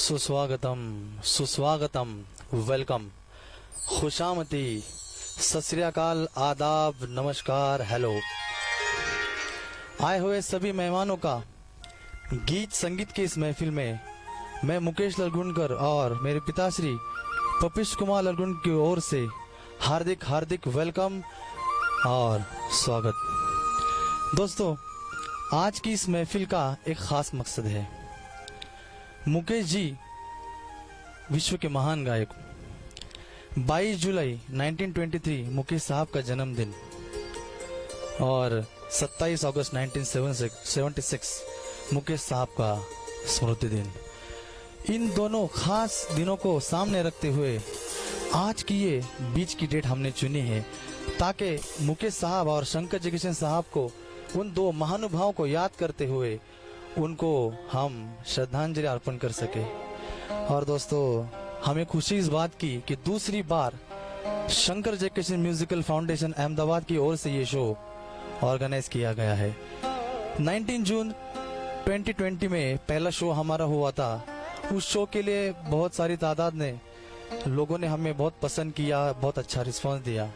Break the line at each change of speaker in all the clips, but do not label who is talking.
सुस्वागतम सुस्वागतम वेलकम खुशामती सत श्री अकाल आदाब नमस्कार हेलो। आए हुए सभी मेहमानों का गीत संगीत की इस महफिल में मैं मुकेश ललगुणकर और मेरे पिताश्री पपिश कुमार ललगुण की ओर से हार्दिक हार्दिक वेलकम और स्वागत। दोस्तों, आज की इस महफिल का एक खास मकसद है। मुकेश जी विश्व के महान गायक। 22 जुलाई 1923 मुकेश साहब का जन्मदिन और 27 अगस्त 1976 मुकेश साहब का स्मृति दिन। इन दोनों खास दिनों को सामने रखते हुए आज की ये बीच की डेट हमने चुनी है ताकि मुकेश साहब और शंकर जयकिशन साहब को, उन दो महानुभावों को याद करते हुए उनको हम श्रद्धांजलि अर्पण कर सके। और दोस्तों, हमें खुशी इस बात की कि दूसरी बार शंकर जयकिशन म्यूजिकल फाउंडेशन अहमदाबाद की ओर से ये शो ऑर्गेनाइज किया गया है। 19 जून 2020 में पहला शो हमारा हुआ था। उस शो के लिए बहुत सारी तादाद ने लोगों ने हमें बहुत पसंद किया, बहुत अच्छा रिस्पांस दिया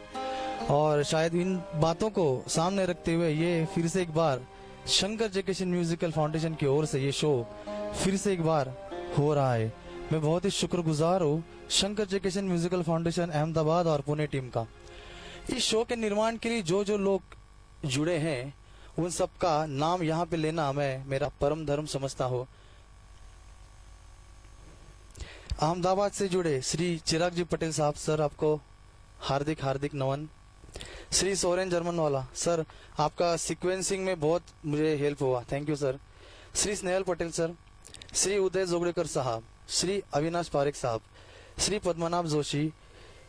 और शायद इन बातों को सामने रखते हुए ये फिर से एक बार शंकर जयकिशन म्यूजिकल फाउंडेशन की ओर से ये शो फिर से एक बार हो रहा है। मैं बहुत ही शुक्रगुजार हूँ शंकर जयकिशन म्यूजिकल फाउंडेशन अहमदाबाद और पुणे टीम का। इस शो के निर्माण के लिए जो जो लोग जुड़े हैं उन सबका नाम यहाँ पे लेना मैं मेरा परम धर्म समझता हूँ। अहमदाबाद से जुड़े श्री चिराग जी पटेल साहब, सर आपको हार्दिक हार्दिक नमन। श्री सोरेन जर्मन वाला सर, आपका सीक्वेंसिंग में बहुत मुझे हेल्प हुआ, thank you sir. Shri Snehal Patel sir, Shri Uday Jogdekar साहब, श्री अविनाश पारेख साहब, श्री पद्मनाभ जोशी,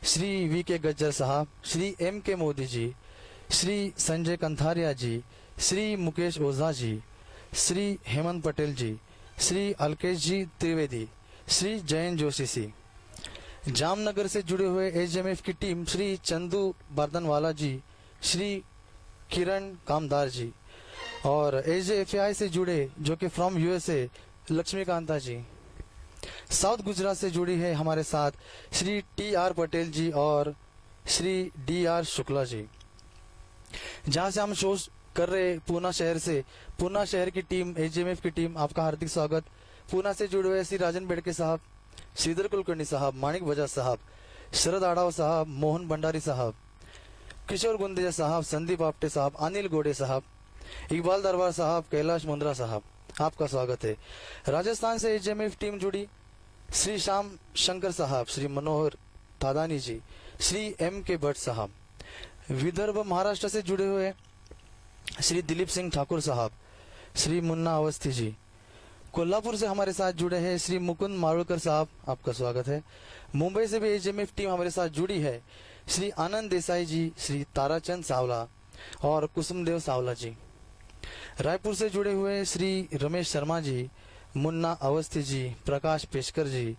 श्री वी के गज्जर साहब, श्री एम के मोदी जी, श्री संजय कंथारिया जी, श्री मुकेश ओझा जी, श्री हेमंत पटेल जी, श्री अलकेश जी त्रिवेदी, श्री जयंत जोशी सी। जामनगर से जुड़े हुए एचएमएफ की टीम श्री चंदू बर्दनवाला जी, श्री किरण कामदार जी और एजेएफआई से जुड़े जो कि from USA Laxmikanta ji. South Gujarat से जुड़ी है हमारे साथ श्री टी.आर. पटेल जी और श्री डी.आर. शुक्ला जी। जहां से हम शो कर रहे पूना शहर से, पूना शहर की टीम एचएमएफ की टीम, आपका हार्दिक स्वागत। पूना से जुड़े हुए श्री राजन बेड़के साहब, श्रीधर कुलकर्णी साहब, माणिक बजाज साहब, शरद आड़ाव साहब, मोहन भंडारी साहब, किशोर गुंदेजा साहब, संदीप आप्टे साहब, अनिल गोडे साहब, इकबाल दरबार साहब, कैलाश मुंद्रा साहब, आपका स्वागत है। राजस्थान से एचएमएफ टीम जुड़ी श्री श्याम शंकर साहब, श्री मनोहर थादानी जी, श्री एम के भट्ट साहब। विदर्भ महाराष्ट्र से जुड़े हुए श्री दिलीप सिंह ठाकुर साहब, श्री मुन्ना अवस्थी जी। कोल्हापुर से हमारे साथ जुड़े हैं श्री मुकुंद मारुलकर साहब, आपका स्वागत है। मुंबई से भी एचएमएफ टीम हमारे साथ जुड़ी है श्री आनंद देसाई जी, श्री ताराचंद सावला और कुसुमदेव सावला जी। रायपुर से जुड़े हुए श्री रमेश शर्मा जी, मुन्ना अवस्थी जी, प्रकाश पेशकर जी।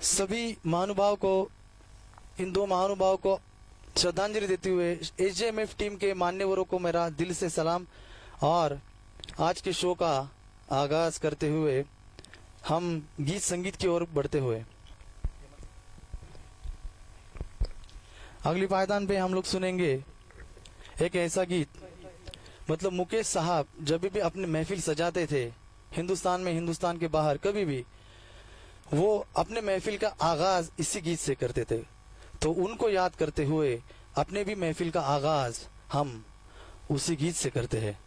सभी महानुभाव को, इन दो महानुभाव को श्रद्धांजलि देते हुए एचएमएफ टीम के मान्यवरों को मेरा दिल से सलाम। और आज के शो का आगाज करते हुए हम गीत संगीत की ओर बढ़ते हुए अगली पायदान पे हम लोग सुनेंगे एक ऐसा गीत, मतलब मुकेश साहब जब भी अपने महफिल सजाते थे हिंदुस्तान में, हिंदुस्तान के बाहर, कभी भी वो अपने महफिल का आगाज इसी गीत से करते थे। तो उनको याद करते हुए अपने भी महफिल का आगाज हम उसी गीत से करते हैं।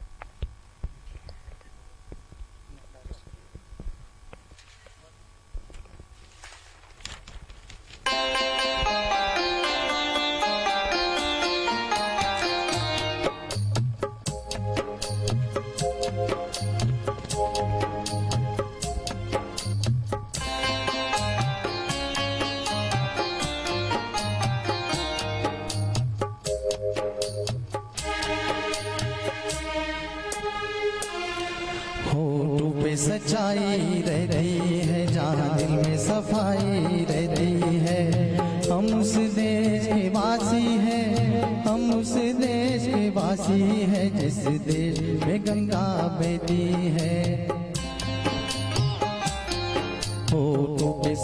सच्चाई रहती है, जहाँ दिल में सफाई रहती है। हम उस देश के वासी हैं, हम उस देश के वासी हैं, जिस देश में गंगा बहती है।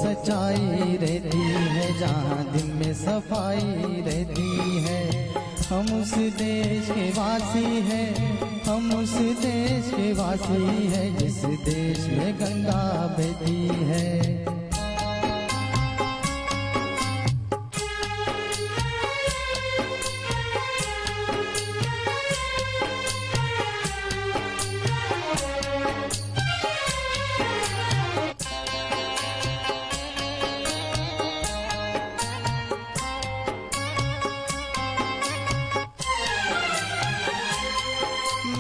सच्चाई रहती है, जहाँ दिल में सफाई रहती है। हम उस देश के वासी हैं, हम उस देश के वासी हैं, जिस देश में गंगा बहती है।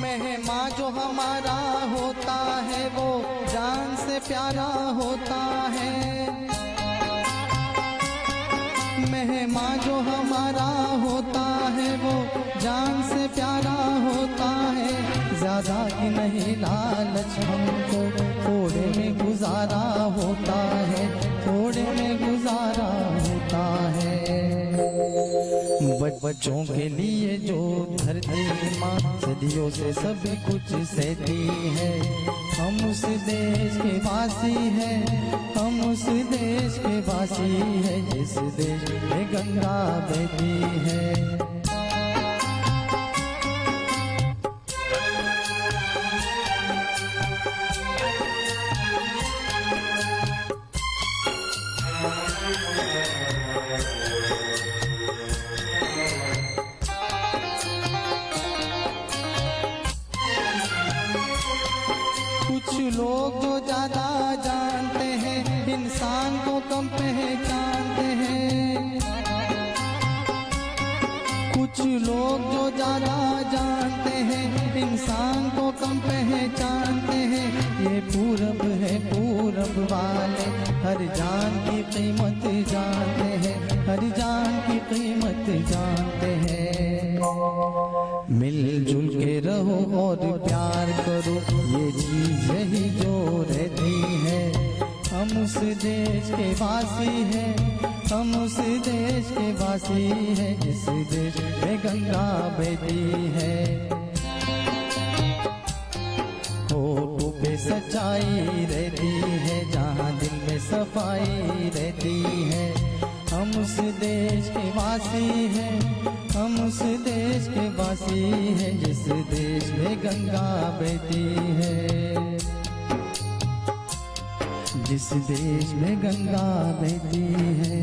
मेहमान जो हमारा होता है वो जान से प्यारा होता है। मेहमान जो हमारा होता है वो जान से प्यारा होता है। ज्यादा की नहीं लालच हमको थोड़े में गुजारा होता है, थोड़े में गुजारा होता है। बच्चों के लिए जो धरती माँ सदियों से सभी कुछ सहती है। हम उस देश के वासी हैं, हम उस देश के वासी हैं, जिस देश में गंगा बहती है। कुछ लोग जो ज्यादा जानते हैं इंसान को कम पहचानते हैं। कुछ लोग जो ज्यादा जानते हैं इंसान को कम पहचानते हैं। ये पूरब है, पूरब वाले हर जान की कीमत जानते हैं, हर जान की कीमत जानते हैं। मिलजुल के रहो और प्यार करो, ये चीज यही जो रहती है। हम उस देश के वासी हैं, हम उस देश के वासी हैं, जिस देश में गंगा बहती है। होठों पे सच्चाई रहती है, जहाँ दिल में सफाई रहती है। हम उस देश के वासी हैं, हम उस देश के वासी हैं, जिस देश में गंगा बहती है, जिस देश में गंगा बहती है।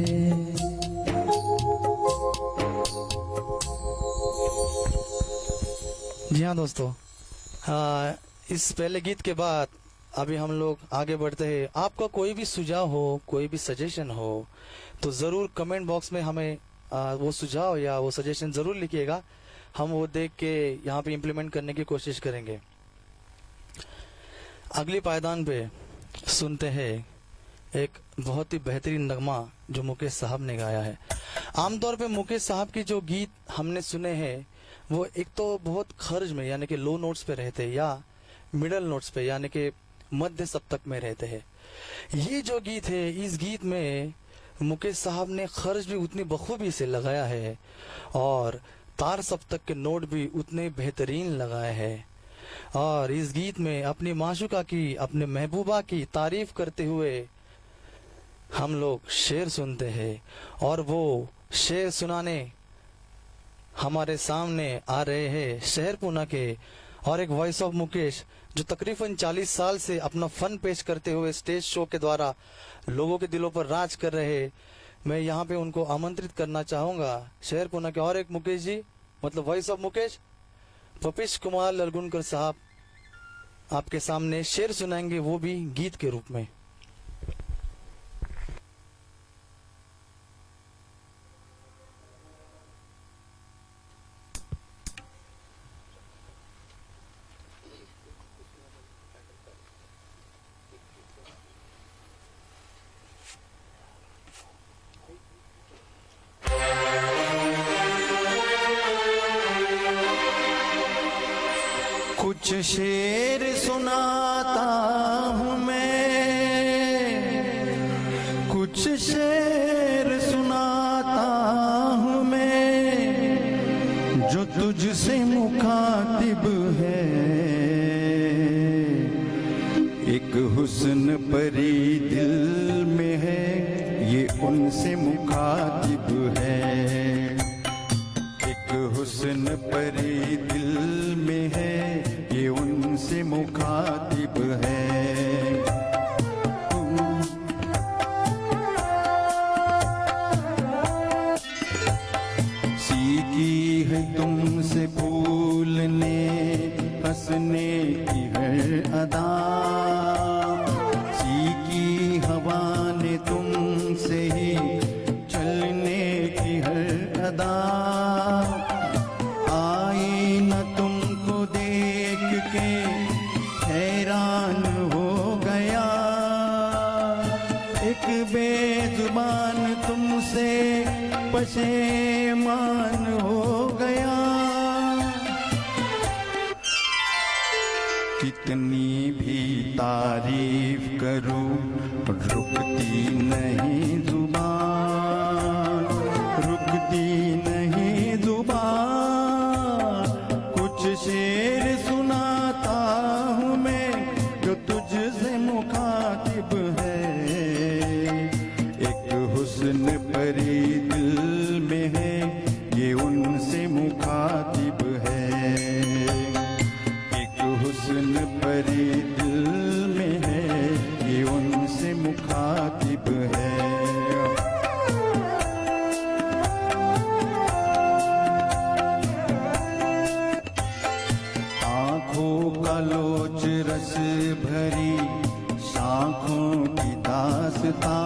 जी हाँ दोस्तों, इस पहले गीत के बाद अभी हम लोग आगे बढ़ते हैं। आपका कोई भी सुझाव हो, कोई भी सजेशन हो तो ज़रूर कमेंट बॉक्स में हमें वो सुझाव या वो सजेशन ज़रूर लिखिएगा। हम वो देख के यहाँ पे इम्प्लीमेंट करने की कोशिश करेंगे। अगली पायदान पे सुनते हैं एक बहुत ही बेहतरीन नगमा जो मुकेश साहब ने गाया है। आमतौर पे मुकेश साहब की जो गीत हमने सुने हैं वो एक तो बहुत खर्ज में यानी कि लो नोट्स पे रहते हैं या मिडल नोट्स पे यानी कि मध्य सप्तक में रहते हैं। ये जो गीत है, इस गीत में मुकेश साहब ने खर्ज भी उतनी बखूबी से लगाया है और तार सप्तक के नोट भी उतने बेहतरीन लगाए हैं। और इस गीत में अपनी माशूका की, अपने महबूबा की तारीफ करते हुए हम लोग शेर सुनते हैं। और वो शेर सुनाने हमारे सामने आ रहे हैं शहर पूना के और एक वॉइस ऑफ मुकेश जो तकरीबन 40 साल से अपना फन पेश करते हुए स्टेज शो के द्वारा लोगों के दिलों पर राज कर रहे। मैं यहाँ पे उनको आमंत्रित करना चाहूंगा, शहर पूना के और एक मुकेश जी, मतलब वॉइस ऑफ मुकेश, पपिश कुमार ललगुनकर साहब आपके सामने शेर सुनाएंगे, वो भी गीत के रूप में।
कुछ शेर सुनाता हूँ मैं, कुछ शेर सुनाता हूँ मैं, जो तुझसे मुखातिब है। एक हुस्न परी दिल में है,
उनसे मुखातिब है। एक हुस्न परी दिल में है, ये उनसे मुखातिब है। सीखी है तुमसे भूलने हंसने की हर अदा, सीखी हवा ने तुमसे ही चलने की हर अदा। आई न तुमको देख के हैरान हो गया, एक बेजुबान तुमसे पशेमान हो गया। कितनी भी तारीफ करूं रुकती नहीं जुबान, रुकती नहीं जुबान। कुछ शेर सुनाता हूँ मैं जो तुझसे मुखातिब है। एक हुस्न परी दिल में है, ये उनसे मुखातिब है। एक हुस्न परी दिल में है, ये उनसे मुखातिब है। आँखों का लोच रस भरी शाखों की दास्तां,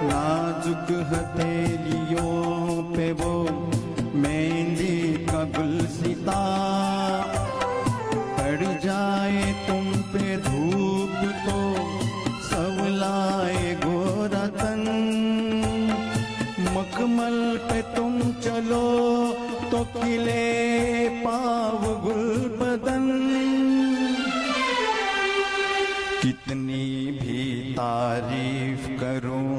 नाजुक हथेलियों पे वो मेहंदी का गुलसिता। पड़ जाए तुम पे धूप तो सवलाए गोरा तन, मखमल पे तुम चलो तो खिले पाव गुल बदन। कितनी भी तारीफ करूं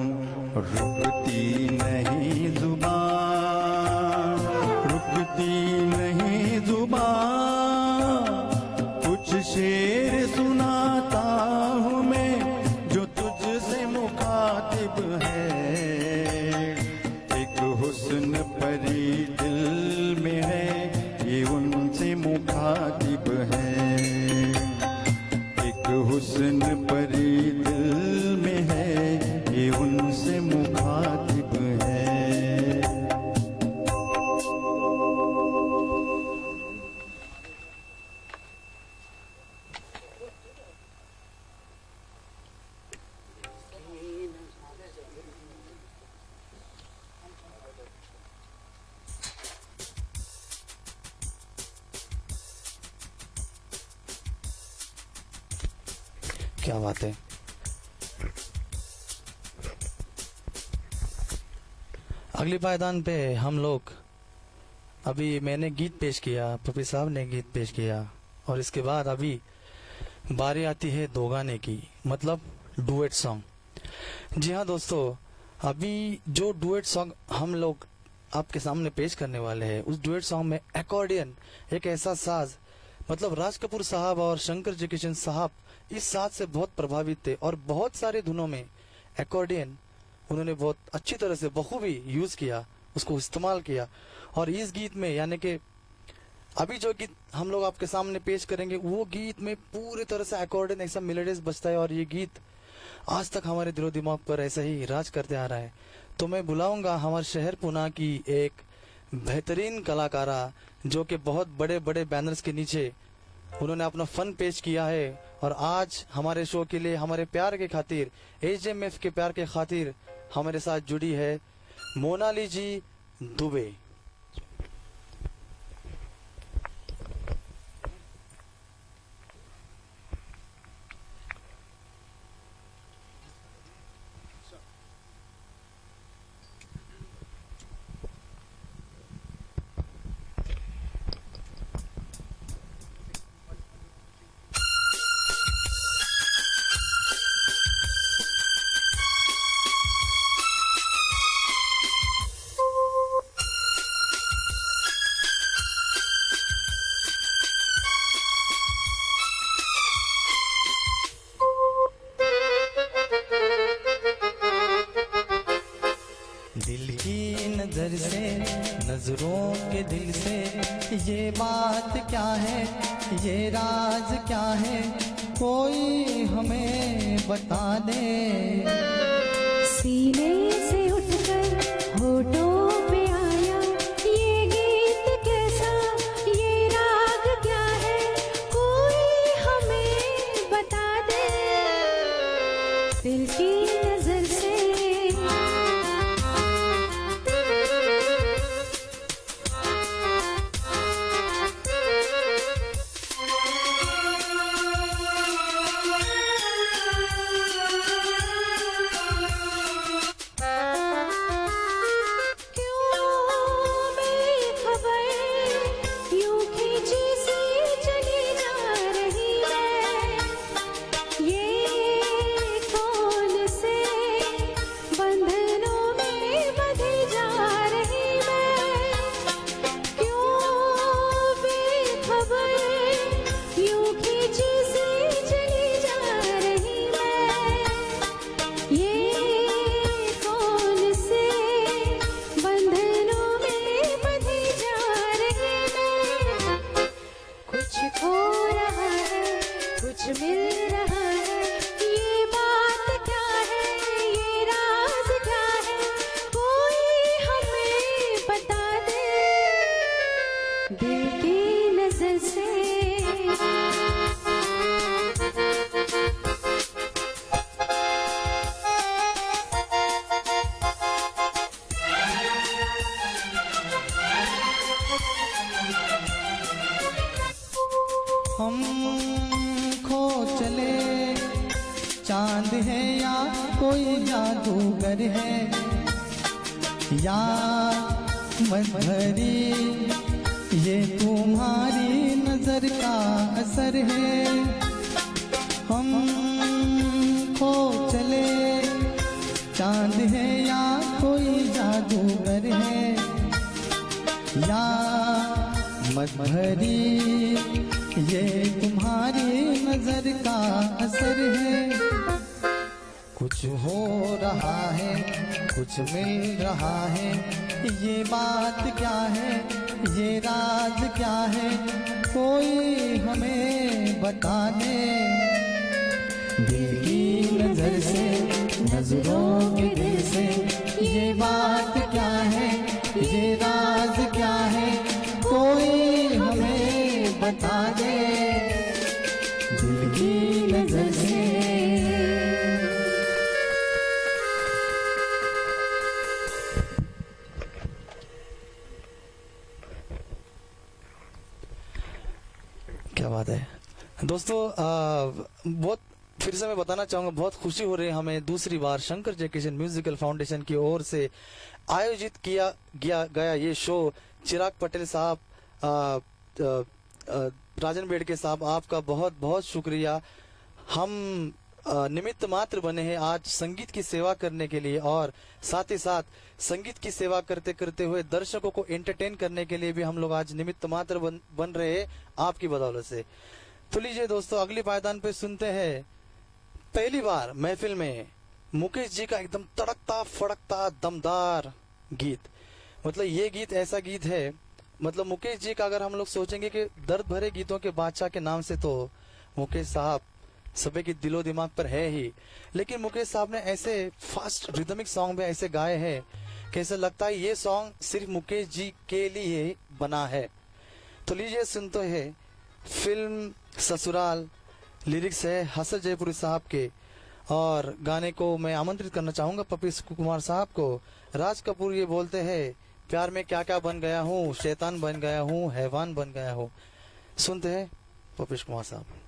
रुकती नहीं जुबान, रुकती नहीं जुबान। कुछ शेर सुनाता हूँ मैं जो तुझसे मुखातिब है। एक हुस्न परी दिल में है, ये उनसे मुखातिब है। एक हुस्न परी दिल में है, ये उनसे मुखातिब है।
क्या बात है। अगली पायदान पे हम लोग, अभी मैंने गीत पेश किया, पपी साहब ने गीत पेश किया, और इसके बाद अभी बारी आती है दो गाने की, मतलब डुएट सॉन्ग। जी हाँ दोस्तों, अभी जो डुएट सॉन्ग हम लोग आपके सामने पेश करने वाले हैं, उस डुएट सॉन्ग में एकॉर्डियन एक ऐसा साज, मतलब राज कपूर साहब और शंकर जी किशन साहब इस साज से बहुत प्रभावित थे, और बहुत सारे धुनों में एकॉर्डियन उन्होंने बहुत अच्छी तरह से बखूबी यूज किया, उसको इस्तेमाल किया। और इस गीत में, यानी कि अभी जो गीत हम लोग आपके सामने पेश करेंगे, वो गीत में पूरी तरह से एकॉर्डियन ऐसा मेलोडियस बजता है, और ये गीत आज तक हमारे दिलो दिमाग पर ऐसा ही राज करते आ रहा है। तो मैं बुलाऊंगा हमारे शहर पुणे की एक बेहतरीन कलाकारा, जो कि बहुत बड़े बड़े बैनर्स के नीचे उन्होंने अपना फन पेश किया है, और आज हमारे शो के लिए, हमारे प्यार के खातिर, एचएमएफ के प्यार के खातिर हमारे साथ जुड़ी है मोनाली जी दुबे।
के दिल से ये बात क्या है, ये राज क्या है, कोई हमें बता दे।
सीने से उठकर होठों पे आया ये गीत कैसा, ये राग क्या है, कोई हमें बता दे। दिल की नजर से मिल रहा है, ये बात क्या है, ये राज क्या है, कोई हमें बता दे। दिल की नजर से
हम खो चले, चांद है या कोई जादूगर है, या मधुरी ये तुम्हारी नजर का असर है। हम खो चले, चांद है या कोई जादूगर है, या मधुरी ये तुम्हारी नजर का असर है। कुछ हो रहा है, कुछ मिल रहा है, ये बात क्या है, ये राज क्या है, कोई हमें बता दे। दिल की नजर से, नजरों के दिल से, ये बात क्या है, ये राज क्या है, कोई हमें बता दे। दिल की नजर से
क्या बात है दोस्तों। बहुत फिर से मैं बताना चाहूंगा, बहुत खुशी हो रही है हमें दूसरी बार शंकर जयकिशन म्यूजिकल फाउंडेशन की ओर से आयोजित किया गया ये शो। चिराग पटेल साहब, राजन बेड़के साहब, आपका बहुत बहुत शुक्रिया। हम निमित्त मात्र बने हैं आज संगीत की सेवा करने के लिए, और साथ ही साथ संगीत की सेवा करते करते हुए दर्शकों को एंटरटेन करने के लिए भी हम लोग आज निमित्त मात्र बन रहे हैं आपकी बदौलत से। तो लीजिए दोस्तों, अगली पायदान पे सुनते हैं पहली बार महफिल में मुकेश जी का एकदम तड़कता फड़कता दमदार गीत। मतलब ये गीत ऐसा गीत है, मतलब मुकेश जी का अगर हम लोग सोचेंगे कि दर्द भरे गीतों के बादशाह के नाम से तो मुकेश साहब सभी की दिलो दिमाग पर है ही, लेकिन मुकेश साहब ने ऐसे फास्ट रिदमिक सॉन्ग में ऐसे गाए हैं कि ऐसा लगता है ये सॉन्ग सिर्फ मुकेश जी के लिए बना है। तो लीजिए सुनते हैं फिल्म ससुराल, लिरिक्स है हसन जयपुरी साहब के, और गाने को मैं आमंत्रित करना चाहूंगा पपी कुमार साहब को। राज कपूर ये बोलते हैं, प्यार में क्या क्या बन गया हूँ, शैतान बन गया हूँ, हैवान बन गया हूँ। सुनते हैं पपी कुमार साहब।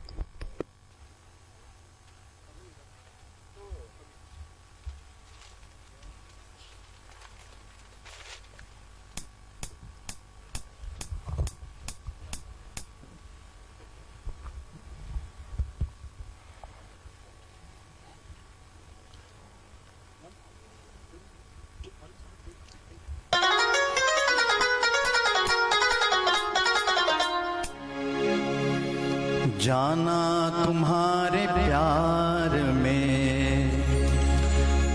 जाना तुम्हारे प्यार में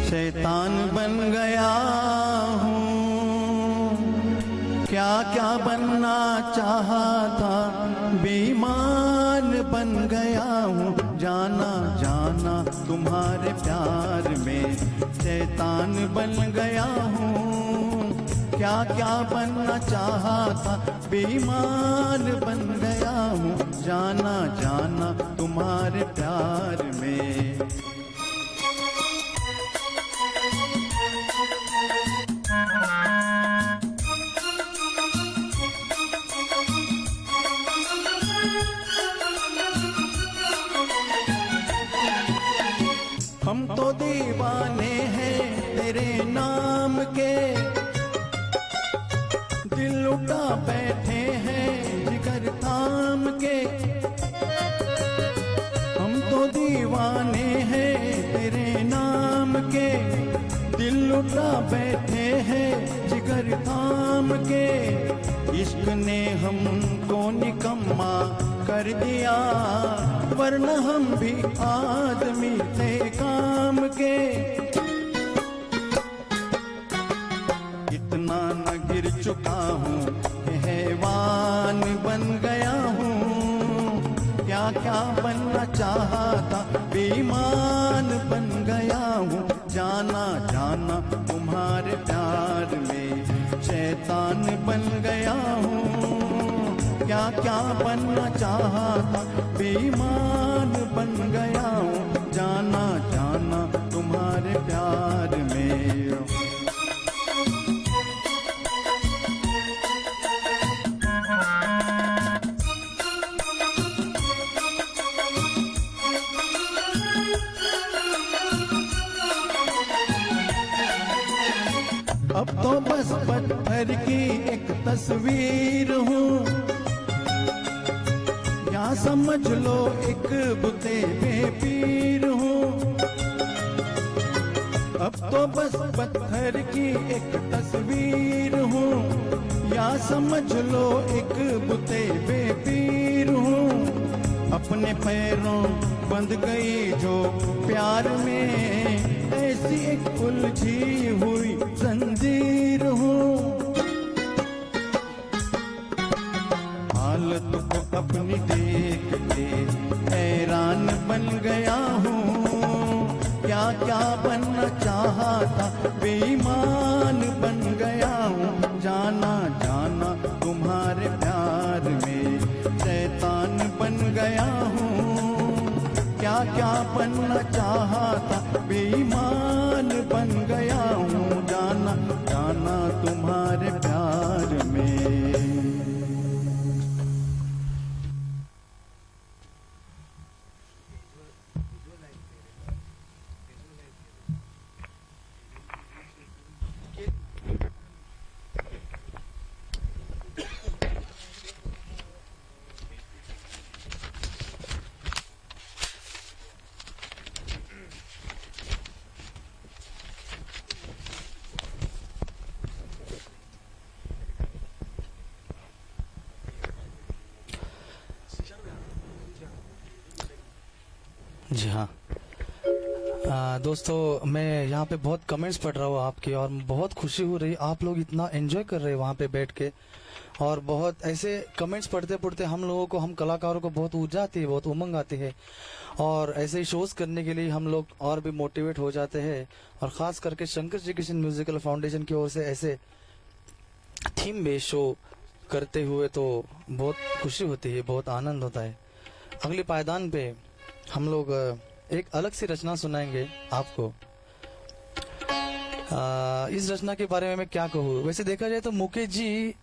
शैतान बन गया हूँ, क्या क्या बनना चाहा था, बेईमान बन गया हूँ। जाना जाना तुम्हारे प्यार में शैतान बन गया हूँ। क्या बनना चाहा था, बेईमान बन गया हूँ। जाना जाना तुम्हारे प्यार में। हम तो दीवाने हैं तेरे नाम के, दिल लुटा बैठे हैं जिगर थाम के। हम तो दीवाने हैं तेरे नाम के, दिल लुटा बैठे हैं जिगर थाम के। इश्क ने हमको निकम्मा कर दिया, वरना हम भी आदमी थे काम के। इतना न गिर चुका हूँ कि हैवान बन गया हूँ। क्या बनना चाहा था, बेईमान बन गया हूँ। जाना जाना तुम्हारे प्यार में शैतान बन गया हूँ। क्या बनना चाहा था, बेईमान बन गया हूँ। जाना जाना तुम्हारे प्यार में। अब तो बस पत्थर की एक तस्वीर हूँ, या समझ लो एक बुते बेपीर हूँ। अब तो बस पत्थर की एक तस्वीर हूँ, या समझ लो एक बुते बेपीर हूँ। अपने पैरों बंध गई जो प्यार में, ऐसी एक उलझी हुई जंजीर हूँ। हालत को अपनी देख के हैरान बन गया हूँ। क्या बनना चाहा था, बेईमान बन गया हूँ। जाना जाना तुम्हारे प्यार में शैतान बन गया हूँ। क्या बनना चाहा था, बेईमान बन गया हूँ। जाना जाना तुम्हारे प्यार में।
जी हाँ दोस्तों, मैं यहाँ पे बहुत कमेंट्स पढ़ रहा हूँ आपके, और बहुत खुशी हो रही। आप लोग इतना एंजॉय कर रहे हैं वहाँ पे बैठ के, और बहुत ऐसे कमेंट्स पढ़ते पढ़ते हम लोगों को, हम कलाकारों को बहुत ऊर्जा आती है, बहुत उमंग आती है, और ऐसे ही शोज करने के लिए हम लोग और भी मोटिवेट हो जाते हैं। और ख़ास करके शंकर जी किशन म्यूजिकल फाउंडेशन की ओर से ऐसे थीम बेस्ड शो करते हुए तो बहुत खुशी होती है, बहुत आनंद होता है। अगले पायदान पे हम लोग एक अलग सी रचना सुनाएंगे आपको। इस रचना के बारे में मैं क्या कहूँ, वैसे देखा जाए तो मुकेश जी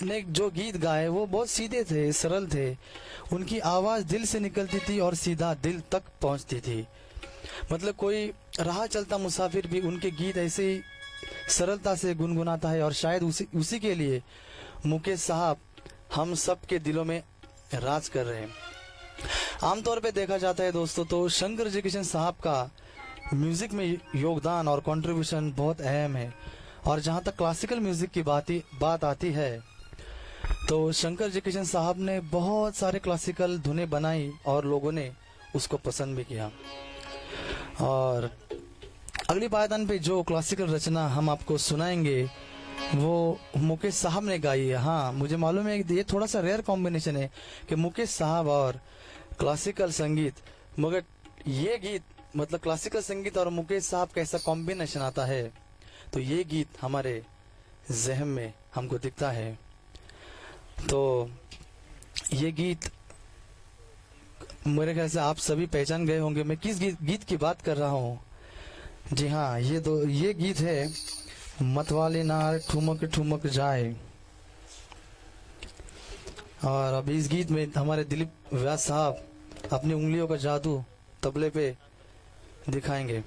ने जो गीत गाए वो बहुत सीधे थे, सरल थे। उनकी आवाज दिल से निकलती थी और सीधा दिल तक पहुंचती थी। मतलब कोई राह चलता मुसाफिर भी उनके गीत ऐसे ही सरलता से गुनगुनाता है, और शायद उसी के लिए मुकेश साहब हम सब के दिलों में राज कर रहे हैं। आमतौर पे देखा जाता है दोस्तों, तो शंकर जी किशन साहब का म्यूजिक में योगदान और कंट्रीब्यूशन बहुत अहम है। और जहाँ तक क्लासिकल म्यूजिक की बात आती है, तो शंकर जी किशन साहब ने बहुत सारे क्लासिकल धुनें बनाई और लोगों ने उसको पसंद भी किया। और अगली पायदान पे जो क्लासिकल रचना हम आपको सुनाएंगे वो मुकेश साहब ने गाई है। हाँ, मुझे मालूम है कि ये थोड़ा सा रेयर कॉम्बिनेशन है कि मुकेश साहब और क्लासिकल संगीत, मगर ये गीत मतलब क्लासिकल संगीत और मुकेश साहब का ऐसा कॉम्बिनेशन आता है तो ये गीत हमारे जहन में हमको दिखता है। तो ये गीत मेरे ख्याल से आप सभी पहचान गए होंगे मैं किस गीत की बात कर रहा हूँ। जी हाँ, ये गीत है मतवाले नार ठुमक ठुमक जाए। और अब इस गीत में हमारे दिलीप व्यास साहब अपनी उंगलियों का जादू तबले पे दिखाएंगे।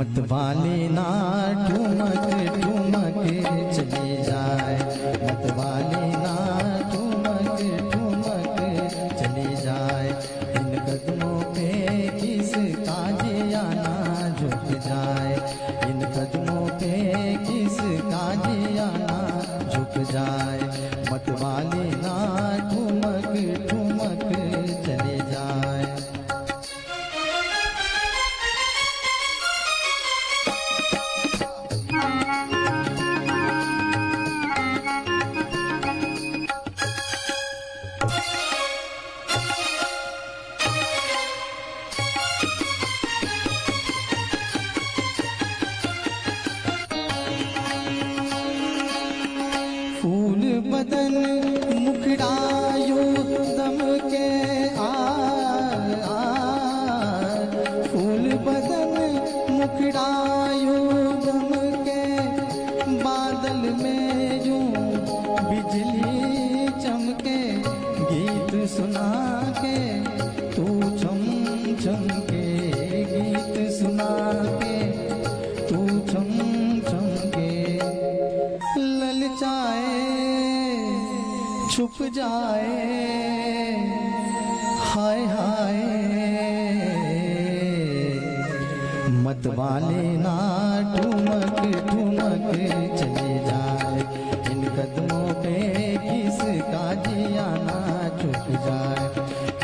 मतवाले ना ठुमक ठुमक चली जाए, मतवाले ना ठुमक ठुमक चली जाए। इन कदमों पे किसका जियाना झुक जाए, इन कदमों पे किसका जियाना झुक जाए। मतवाले ना ठुमक ठुमक चली जाए। फूल बदन मुखड़ायो दम के फूल बदन मुखड़ायो दम के बादल में यूं बिजली चमके। गीत सुना के तू चम चमके, गीत सुना के तू चम चमके। ललचाए छुप जाए, हाय हाय। मतवाले ना ठुमक ठुमक चले जाए, इन कदमों पे किसका जियाना झुक जाए,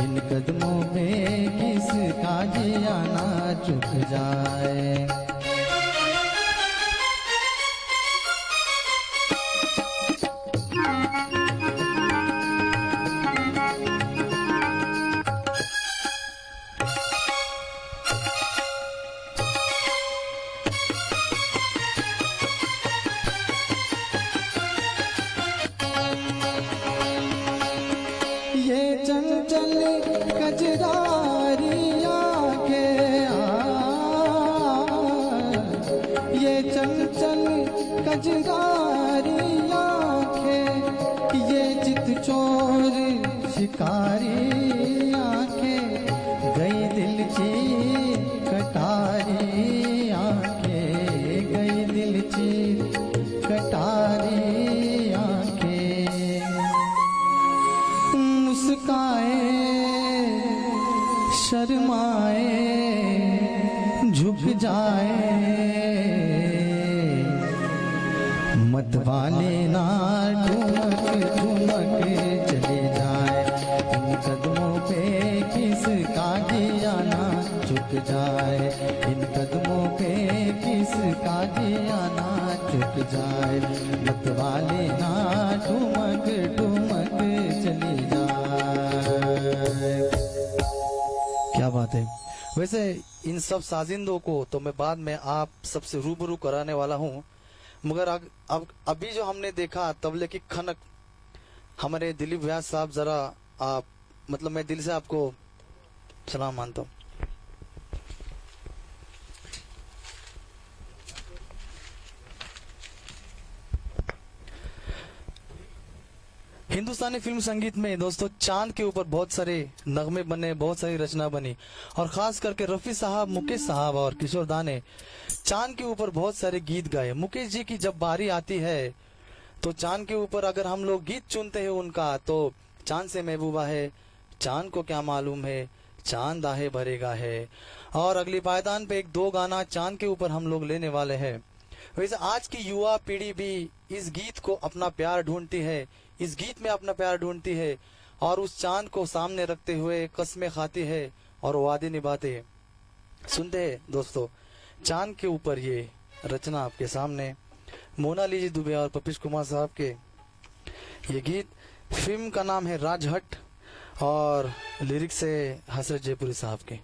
इन कदमों पे किसका जियाना झुक जाए। ये चंचल कजरारी आंखें ये चंचल कजरारी आंखें, ये चित चोर शिकारी आंखें। गई दिल की कटारी आंखें, गई दिल की कटारी आंखें। मुस्काए शर्माए झुक जाए। मतवाले ना ठुमक ठुमक चले जाए, इन कदमों पे किसका जियाना झुक जाए, इन कदमों पे किसका जियाना झुक जाए। मतवाले ना ठुमक ठुमक चली जाए।
क्या बात है। वैसे इन सब साजिंदों को तो मैं बाद में आप सबसे रूबरू कराने वाला हूँ, मगर अब अभी जो हमने देखा तबले की खनक हमारे दिलीप व्यास साहब, जरा आप मतलब मैं दिल से आपको सलाम मानता हूँ। हिंदुस्तानी फिल्म संगीत में दोस्तों चांद के ऊपर बहुत सारे नगमे बने, बहुत सारी रचना बनी, और खास करके रफी साहब, मुकेश साहब और किशोर दा ने चांद के ऊपर बहुत सारे गीत गाए। मुकेश जी की जब बारी आती है तो चांद के ऊपर अगर हम लोग गीत चुनते हैं उनका, तो चांद से महबूबा है, चांद को क्या मालूम है, चांद आहे भरेगा है, और अगली पायदान पे एक दो गाना चांद के ऊपर हम लोग लेने वाले हैं। वैसे आज की युवा पीढ़ी भी इस गीत को अपना प्यार ढूंढती है, इस गीत में अपना प्यार ढूंढती है, और उस चांद को सामने रखते हुए कस्में खाती है और वादे निभाते है। सुनते हैं दोस्तों चांद के ऊपर ये रचना आपके सामने, मोनालिजी दुबे और पपीश कुमार साहब के ये गीत। फिल्म का नाम है राजहट और लिरिक्स है हसरत जयपुरी साहब के।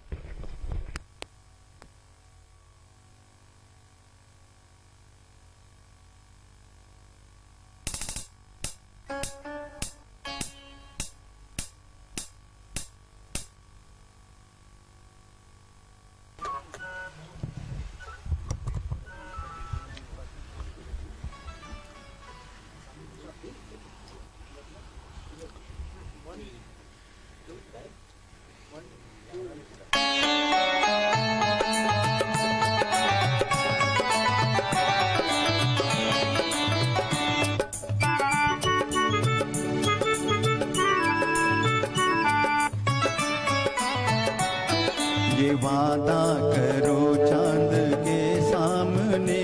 ये वादा करो चांद के सामने,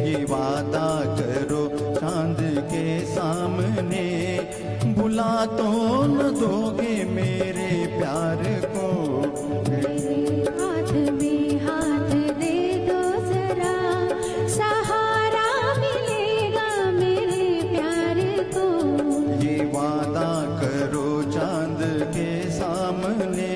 ये वादा करो चांद के सामने, बुला तो न दोगे मेरे प्यार को।
हाथ में हाथ दे दो जरा, सहारा मिलेगा मेरे प्यार को।
ये वादा करो चांद के सामने।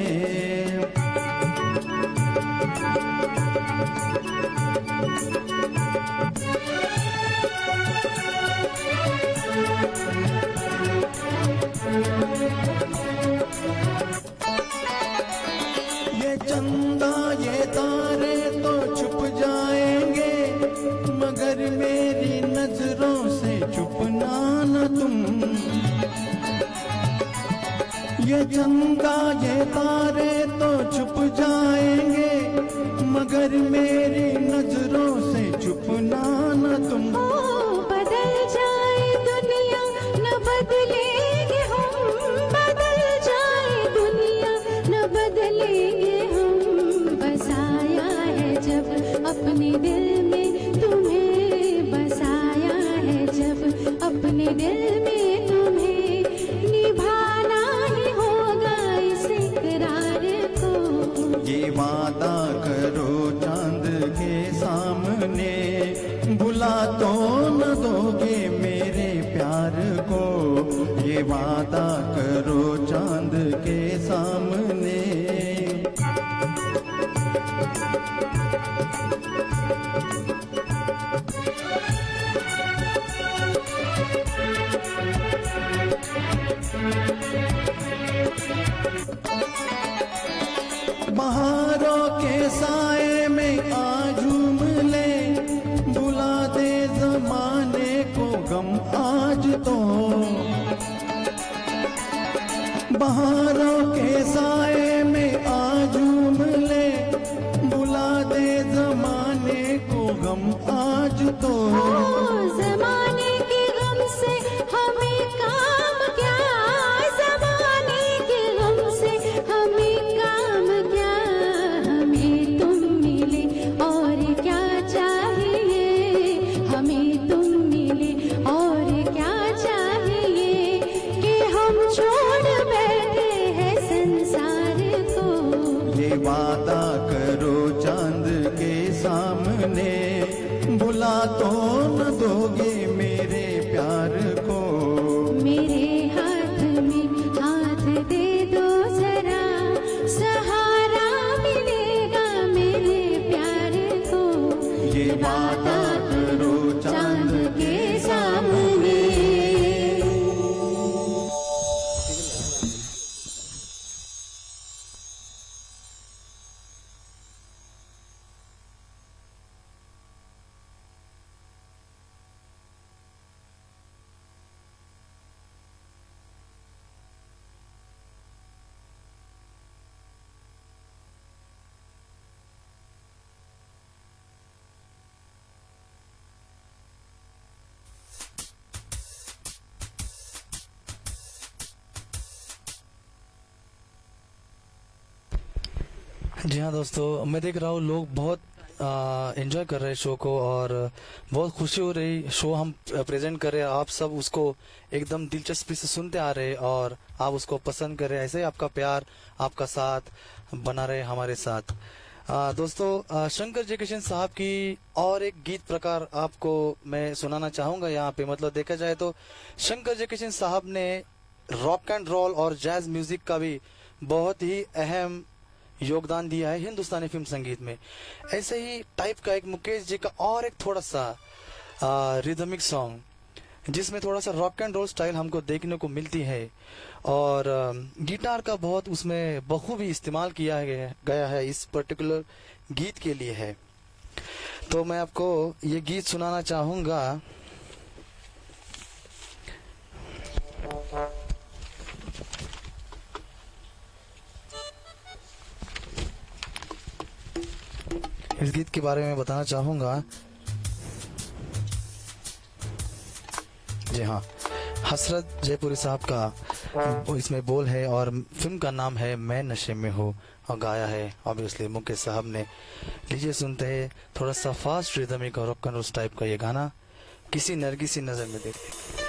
ये चंदा ये तारे तो छुप जाएंगे, मगर मेरी नजरों से छुपना न तुम। ये चंदा ये तारे तो छुप जाएंगे, मगर मेरी नजरों से छुपना न तुम।
ओ बदल जाए दुनिया न बदलेंगे हम, बदल जाए दुनिया न बदलेंगे हम। बसाया है जब अपने दिल में तुम्हें, बसाया है जब अपने दिल में तुम्हें, निभाना ही होगा इस इकरार को।
ये वादा करो चांद के सामने, बुला तो न दोगे मेरे प्यार को। ये वादा करो चांद के सामने। बहारों के साए में आ झूम ले, बुला दे जमाने को गम आज तो। बहारों के साए में आ झूम ले, बुला दे जमाने को गम आज तो।
ज़माने के गम से हमें काम क्या, ज़माने के गम से हमें काम क्या। हमें तुम मिले और क्या चाहिए, हमें तुम मिले और क्या चाहिए, कि हम छोड़ बैठे हैं संसार को।
ये वादा करो चांद के सामने, बुला तो न दोगे मेरे प्यार को।
मेरे हाथ में हाथ दे दो जरा, सहारा मिलेगा मेरे प्यार को।
ये वादा करो चांद के सामने।
जी हाँ दोस्तों, मैं देख रहा हूँ लोग बहुत एंजॉय कर रहे हैं शो को, और बहुत खुशी हो रही शो हम प्रेजेंट कर रहे हैं। आप सब उसको एकदम दिलचस्पी से सुनते आ रहे हैं और आप उसको पसंद कर रहे हैं। ऐसे ही आपका प्यार, आपका साथ बना रहे हमारे साथ। दोस्तों, शंकर जयकिशन साहब की और एक गीत प्रकार आपको मैं सुनाना चाहूंगा यहाँ पे। मतलब देखा जाए तो शंकर जयकिशन साहब ने रॉक एंड रोल और जैज म्यूजिक का भी बहुत ही अहम योगदान दिया है हिंदुस्तानी फिल्म संगीत में। ऐसे ही टाइप का एक मुकेश जी का और एक थोड़ा सा रिदमिक सॉन्ग, जिसमें थोड़ा सा रॉक एंड रोल स्टाइल हमको देखने को मिलती है, और गिटार का बहुत उसमें बखूबी इस्तेमाल किया गया है इस पर्टिकुलर गीत के लिए है। तो मैं आपको ये गीत सुनाना चाहूंगा। इस गीत के बारे में बताना चाहूंगा। जी हाँ, हसरत जयपुरी साहब का इसमें बोल है और फिल्म का नाम है मैं नशे में हूँ, और गाया है ऑब्वियसली मुकेश साहब ने। लीजिए सुनते हैं थोड़ा सा फास्ट रिदमिक और रॉक एंड रोल टाइप का ये गाना, किसी नरगिस सी नजर में देखते।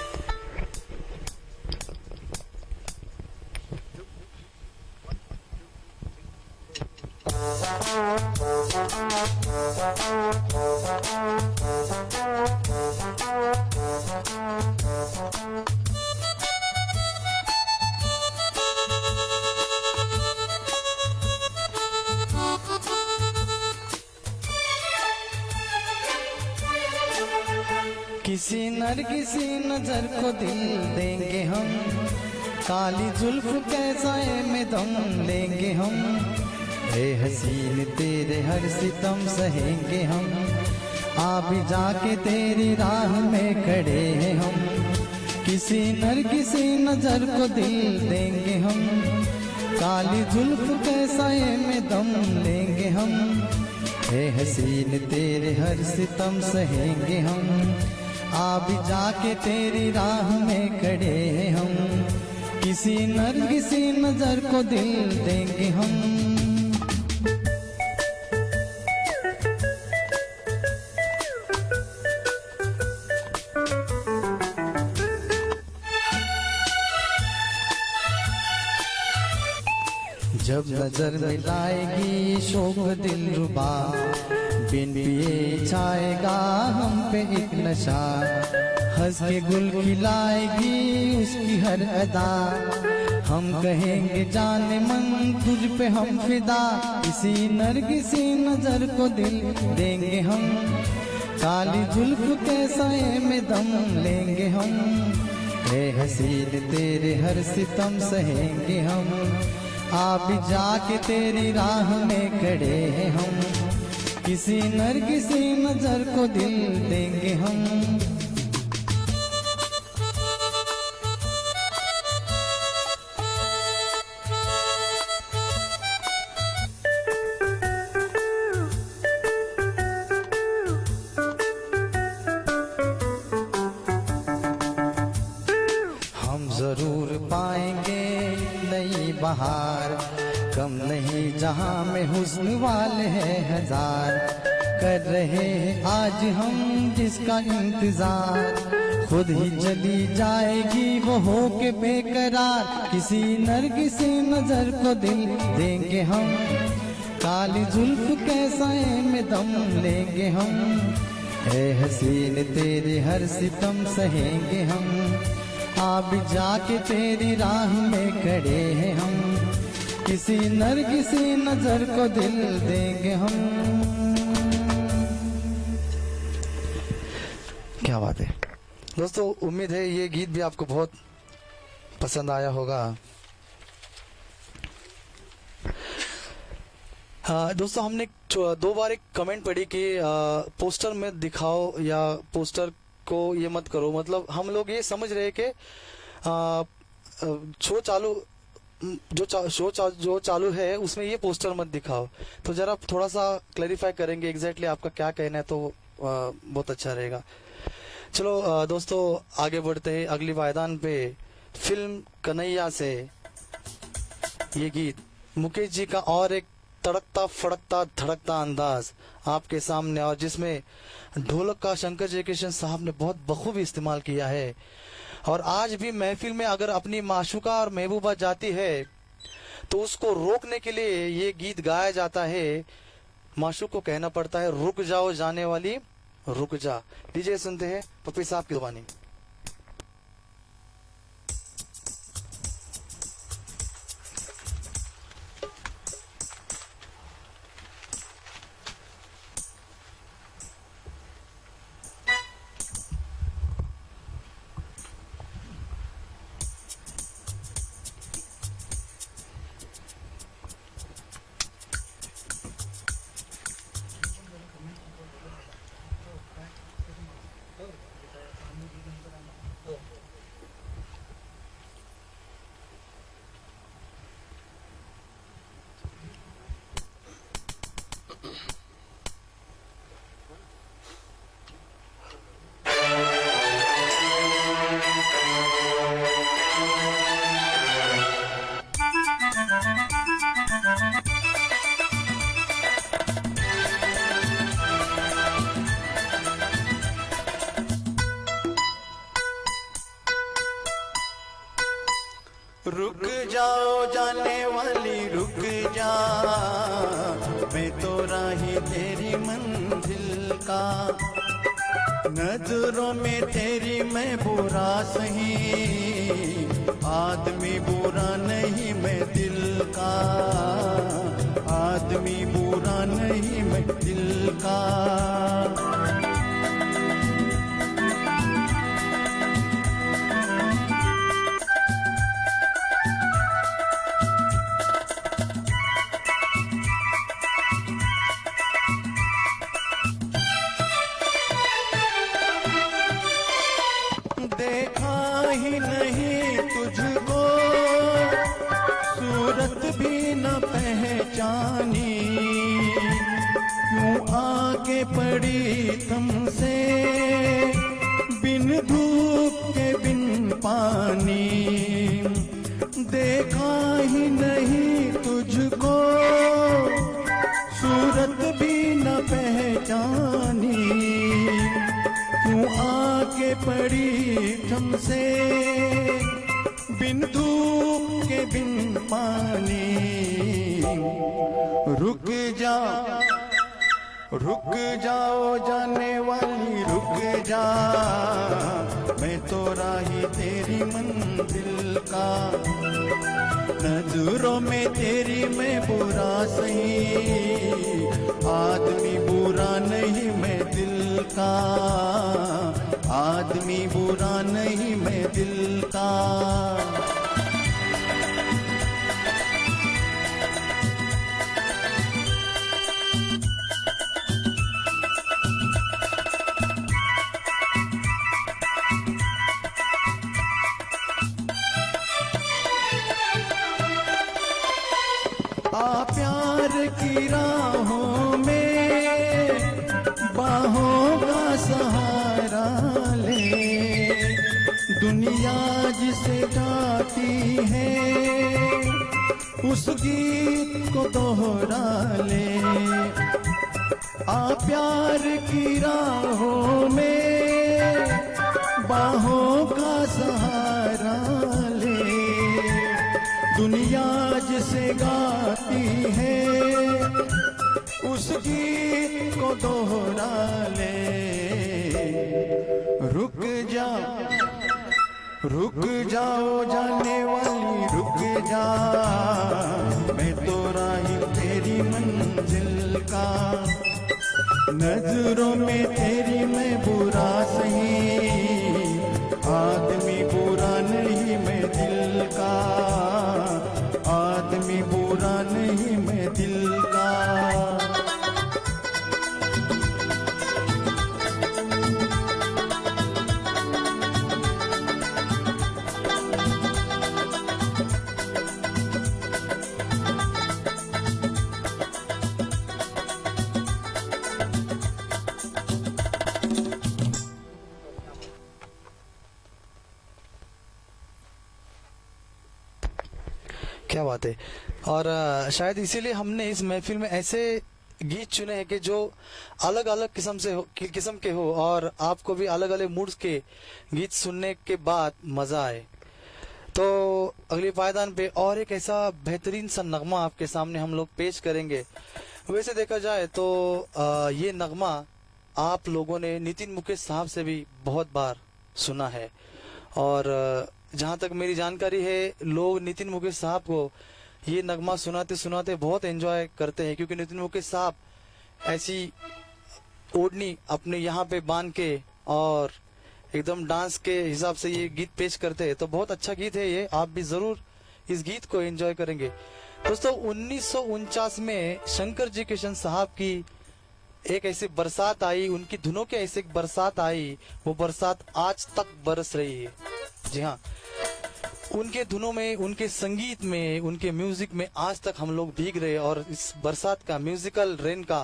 किसी नरगिसी नजर को दिल देंगे हम, काली जुल्फ कैसाए में दम लेंगे हम, ए हसीन तेरे हर सितम सहेंगे हम, आ भी जाके तेरी राह में खड़े हैं हम। किसी नरगिसी नजर को दिल देंगे हम, काली जुल्फ कैसाए में दम लेंगे हम, ए हसीन तेरे हर सितम सहेंगे हम, आ भी जाके तेरी राह में खड़े हैं हम। किसी नरगिसी नजर को दिल देंगे हम। जब नजर मिलाएगी शोक दिल रुबा, बिन पिए छाएगा हम पे एक नशा, हंस के गुल खिलाएगी उसकी हर अदा, हम कहेंगे जाने मन तुझ पे हम फिदा। इसी नरगिसी नजर को दिल देंगे हम, काली जुल्फ के साए में दम लेंगे हम, ए हसीन तेरे हर सितम सहेंगे हम, आ भी जाके तेरी राह में खड़े हैं हम। किसी नरगिसी नजर को दिल देंगे हम। हम जरूर पाएंगे नई बहार, कम नहीं जहां में हुस्न वाले हैं हजार, कर रहे हैं आज हम जिसका इंतजार, खुद ही चली जाएगी वो हो के बेकरार। किसी नरगिसी नजर को दिल देंगे हम, काली जुल्फ के साए में दम लेंगे हम, ए हसीन तेरे हर सितम सहेंगे हम, आ भी जाके तेरी राह में खड़े हैं हम। किसी नरगिसी नजर को दिल देंगे हम।
क्या बात है दोस्तों, उम्मीद है ये गीत भी आपको बहुत पसंद आया होगा। दोस्तों, हमने दो बार एक कमेंट पढ़ी कि पोस्टर में दिखाओ या पोस्टर को ये मत करो। मतलब हम लोग ये समझ रहे कि शो चालू जो चालू है उसमें ये पोस्टर मत दिखाओ। तो जरा थोड़ा सा क्लैरिफाई करेंगे एग्जैक्टली आपका क्या कहना है, तो बहुत अच्छा रहेगा। चलो दोस्तों, आगे बढ़ते हैं अगली पायदान पे। फिल्म कन्हैया से ये गीत मुकेश जी का और एक तड़कता फड़कता धड़कता अंदाज आपके सामने, और जिसमें ढोलक का शंकर जयकिशन साहब ने बहुत बखूबी इस्तेमाल किया है। और आज भी महफिल में अगर अपनी माशूका और महबूबा जाती है तो उसको रोकने के लिए ये गीत गाया जाता है। माशूक को कहना पड़ता है, रुक जाओ जाने वाली रुक जा। लीजिए सुनते हैं पप्पी साहब की जुबानी।
रुक जाओ जाने वाली रुक जा, मैं तो राही तेरी मंजिल का। नजरों में तेरी मैं बुरा सही, आदमी बुरा नहीं मैं दिल का। आदमी बुरा नहीं मैं दिल का। देखा ही नहीं तुझको, सूरत भी न पहचानी, क्यों आके पड़ी तुमसे बिन धूप के बिन पानी। देखा ही नहीं तुझको, सूरत भी न पहचानी, क्यों आके पड़ी तुमसे बिन धूप के बिन पानी। रुक जा, रुक जाओ जाने वाली रुक जा, मैं तो राही तेरी मंजिल का। नजरों में तेरी मैं बुरा सही, आदमी बुरा नहीं मैं दिल का। आदमी बुरा नहीं मैं दिल का। आ प्यार की राहों में बाहों का सहारा ले, दुनिया जिसे गाती है उस गीत को दोहरा ले। आ प्यार की राहों में बाहों का सहारा ले, दुनिया जिसे गाती है उस गीत को दोहरा ले। रुक जा, रुक जाओ जाने वाली रुक जा, मैं तो राही तेरी मंजिल का। नजरों में तेरी मैं बुरा सही, आदमी बुरा नहीं मैं दिल का। आदमी बुरा नहीं मैं दिल का।
क्या बात है। और शायद इसीलिए हमने इस महफिल में ऐसे गीत चुने हैं कि जो अलग अलग किस्म के हो और आपको भी अलग अलग मूड्स के गीत सुनने के बाद मजा आए। तो अगले पायदान पे और एक ऐसा बेहतरीन सा नगमा आपके सामने हम लोग पेश करेंगे। वैसे देखा जाए तो ये नगमा आप लोगों ने नितिन मुकेश साहब से भी बहुत बार सुना है और जहाँ तक मेरी जानकारी है लोग नितिन मुकेश साहब को ये नगमा सुनाते सुनाते बहुत एंजॉय करते हैं, क्योंकि नितिन मुकेश साहब ऐसी ओढ़नी अपने यहाँ पे बांध के और एकदम डांस के हिसाब से ये गीत पेश करते हैं। तो बहुत अच्छा गीत है ये, आप भी जरूर इस गीत को एंजॉय करेंगे। दोस्तों 1949 में शंकर जी किशन साहब की एक ऐसी बरसात आई, उनकी धुनों के ऐसे एक बरसात आई, वो बरसात आज तक बरस रही है। जी हाँ, उनके धुनों में, उनके संगीत में, उनके म्यूजिक में आज तक हम लोग भीग रहे और इस बरसात का, म्यूजिकल रेन का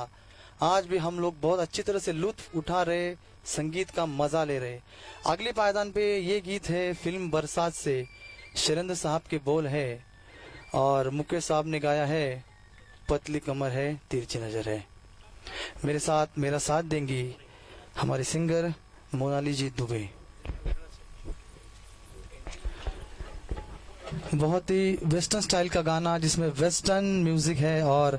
आज भी हम लोग बहुत अच्छी तरह से लुत्फ उठा रहे, संगीत का मजा ले रहे। अगले पायदान पे ये गीत है फिल्म बरसात से, शैलेंद्र साहब के बोल है और मुकेश साहब ने गाया है, पतली कमर है तिरछी नजर है। मेरा साथ देंगी हमारे सिंगर मोनाली जी दुबे। बहुत ही वेस्टर्न स्टाइल का गाना जिसमें वेस्टर्न म्यूजिक है और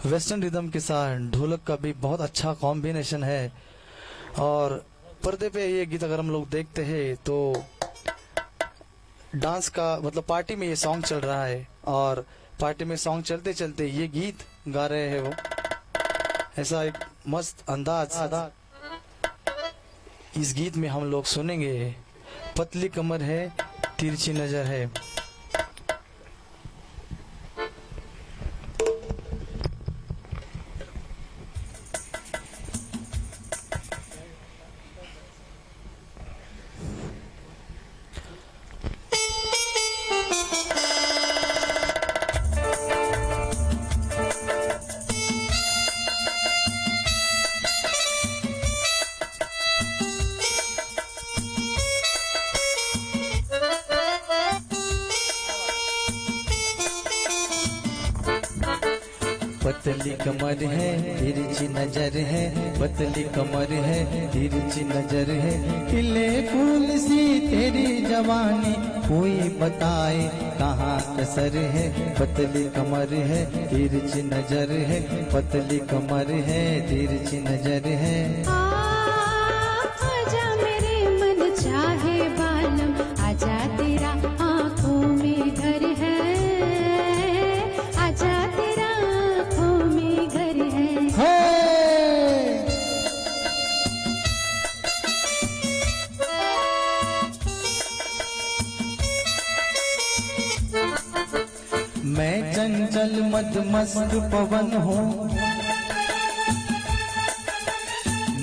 वेस्टर्न रिदम के साथ ढोलक का भी बहुत अच्छा कॉम्बिनेशन है। और पर्दे पे ये गीत अगर हम लोग देखते हैं तो डांस का मतलब पार्टी में ये सॉन्ग चल रहा है और पार्टी में सॉन्ग चलते चलते ये गीत गा रहे हैं वो, ऐसा एक मस्त अंदाज इस गीत में हम लोग सुनेंगे। पतली कमर है तिरछी नजर है।
पतली कमर है तिरछी नजर है, पतली कमर है तिरछी नजर है, खिले फूल सी तेरी जवानी कोई बताए कहाँ कसर है। पतली कमर है तिरछी नजर है, पतली कमर है तिरछी नजर है।
आजा मेरे मन चाहे बालम, आजा तेरा आँखों में घर है, आजा तेरा आँखों में घर है।
मैं चंचल मदमस्त पवन हूँ,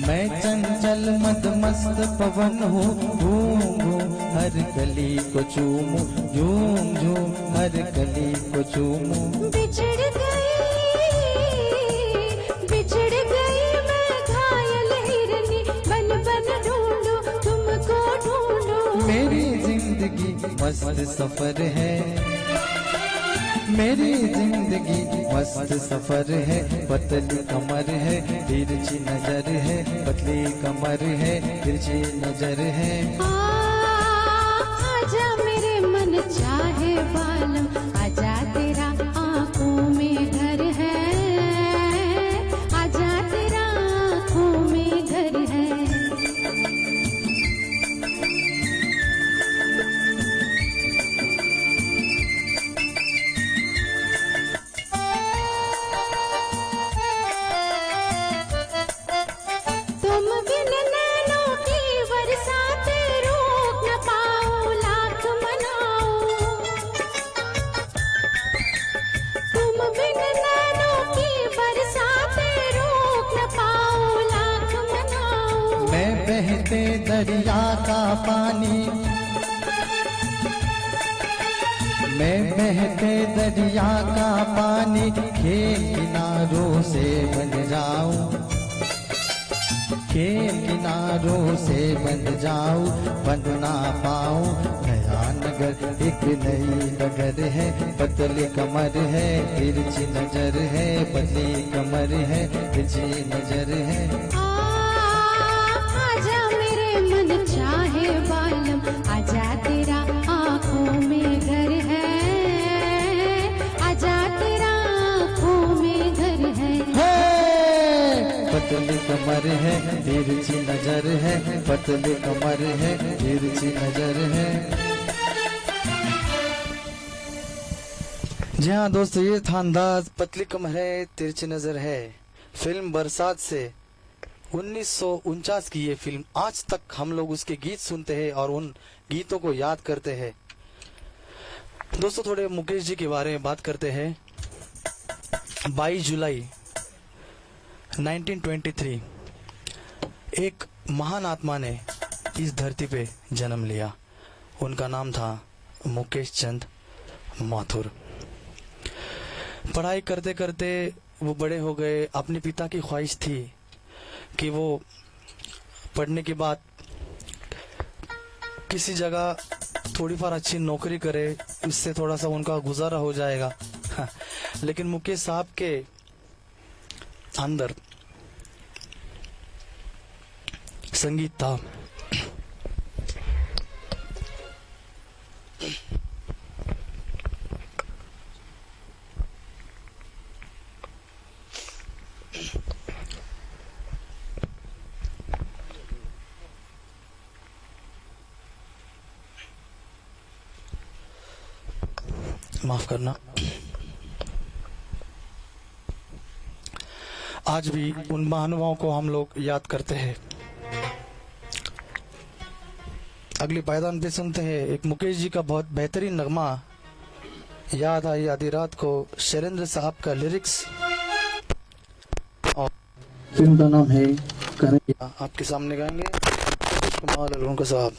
मैं चंचल मदमस्त पवन हूँ, घूम घूम हर गली को चूमूं, झूम झूम हर गली को चूमूं।
बिछड़ गई मैं घायल हिरनी, बन बन ढूंढूं तुमको ढूंढूं।
मेरी जिंदगी मस्त सफर है, मेरी जिंदगी मस्त सफर है। पतली कमर है तिरछी नजर है, पतली कमर है तिरछी नजर है।
आजा मेरे मन चाहे बालम, आजा तेरा आँखों में घर है, आजा तेरा आँखों में घर है। तुम बिन नैनों की बरसात रोक न पाऊं, लाख मनाऊं। तुम बिन नैनों की बरसात रोक न पाऊं, लाख मनाऊं।
मैं बहते दरिया का पानी, मैं बहते दरिया का पानी, खेल किनारों से बन जाऊं, खेल किनारों से बन जाऊं, बन ना पाऊं, नया न मगर एक नई डगर है, पतली कमर है, तिरछी नजर है, पतली कमर है, तिरछी नजर है।
आजा मेरे मन चाहे बालम, आजा तेरा आँखों में घर है, आजा तेरा आँखों में घर है।
पतली कमर है, तिरछी नजर है, पतली कमर है, तिरछी नजर है।
जी हाँ दोस्तों, ये था अंदाज, पतली कमर है, तिरछी नजर है। फिल्म बरसात से 1949 की ये फिल्म, आज तक हम लोग उसके गीत सुनते हैं और उन गीतों को याद करते हैं। दोस्तों थोड़े मुकेश जी के बारे में बात करते हैं। 22 जुलाई 1923 एक महान आत्मा ने इस धरती पे जन्म लिया। उनका नाम था मुकेश चंद माथुर। पढ़ाई करते करते वो बड़े हो गए। अपने पिता की ख्वाहिश थी कि वो पढ़ने के बाद किसी जगह थोड़ी फार अच्छी नौकरी करे, इससे थोड़ा सा उनका गुजारा हो जाएगा। लेकिन मुकेश साहब के अंदर संगीत था। माफ करना। आज भी उन महानुभावों को हम लोग याद करते हैं। अगली पायदान पे सुनते हैं एक मुकेश जी का बहुत बेहतरीन नगमा, याद आई आधी रात को, शैलेंद्र साहब का लिरिक्स और
फिल्म का नाम है कन्हैया।
आपके सामने गाएंगे कुमार अलगोंका साहब।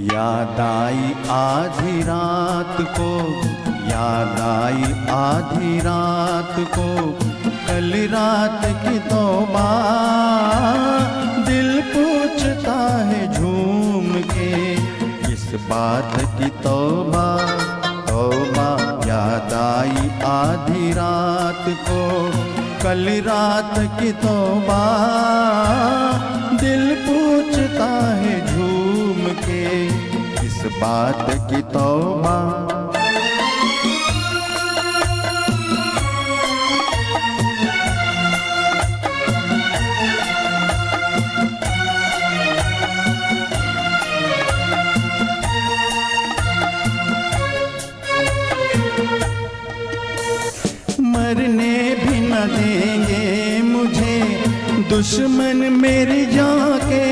याद आई आधी रात को, याद आई आधी रात को, कल रात की तौबा, दिल पूछता है झूम के, किस बात की तौबा तौबा। याद आई आधी रात को, कल रात की तौबा, दिल पूछता है झूम के, किस बात की तौबा। मरने भी न देंगे मुझे दुश्मन मेरी जान के,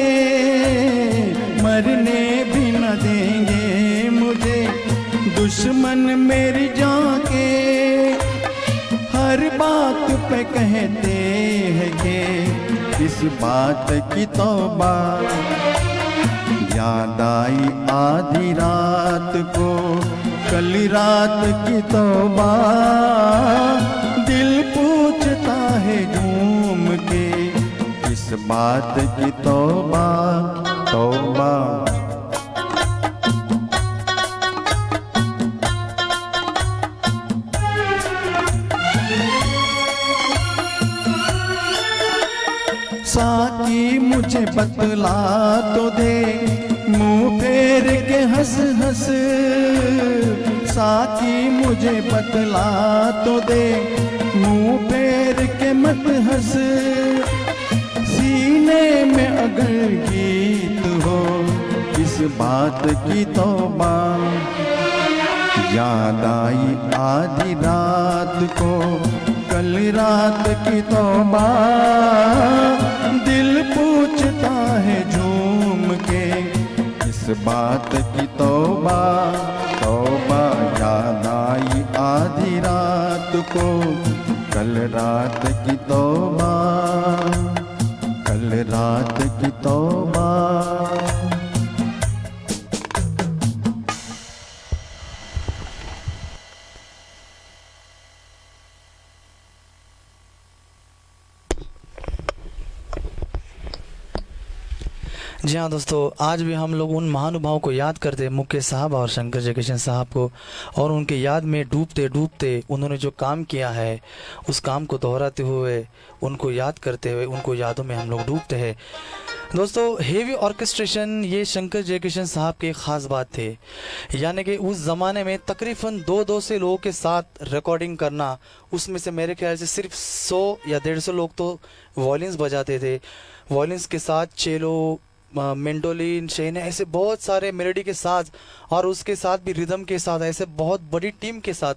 मरने भी न देंगे मुझे दुश्मन मेरी जान के। हर बात पे कहते हैं कि इस बात की तौबा। याद आई आधी रात को कल रात की तौबा, दिल पूछता है झूम के इस बात की तौबा तौबा। साकी मुझे बतला तो दे मुंह फेर के हंस हंस, साकी मुझे बतला तो दे मुंह फेर के मत हंस। सीने में अगर गीत हो इस बात की तौबा। याद आई आधी रात को कल रात की तौबा, दिल पूछता है झूम के इस बात की तौबा तौबा। याद आई आधी रात को कल रात की तौबा, कल रात की तौबा।
जी हाँ दोस्तों, आज भी हम लोग उन महानुभावों को याद करते हैं, मुकेश साहब और शंकर जयकिशन साहब को, और उनके याद में डूबते डूबते उन्होंने जो काम किया है उस काम को दोहराते हुए, उनको याद करते हुए, उनको यादों में हम लोग डूबते हैं। दोस्तों, हेवी ऑर्केस्ट्रेशन ये शंकर जयकिशन साहब की ख़ास बात थे, यानी कि उस ज़माने में तकरीबन 200 से लोगों के साथ रिकॉर्डिंग करना, उसमें से मेरे ख्याल से सिर्फ 100 या 150 लोग तो वॉयलिन्स बजाते थे। वॉयलिन्स के साथ चेलो, मेंडोलिन, शेन, ऐसे बहुत सारे मेलोडी के साथ, और उसके साथ भी रिदम के साथ, ऐसे बहुत बड़ी टीम के साथ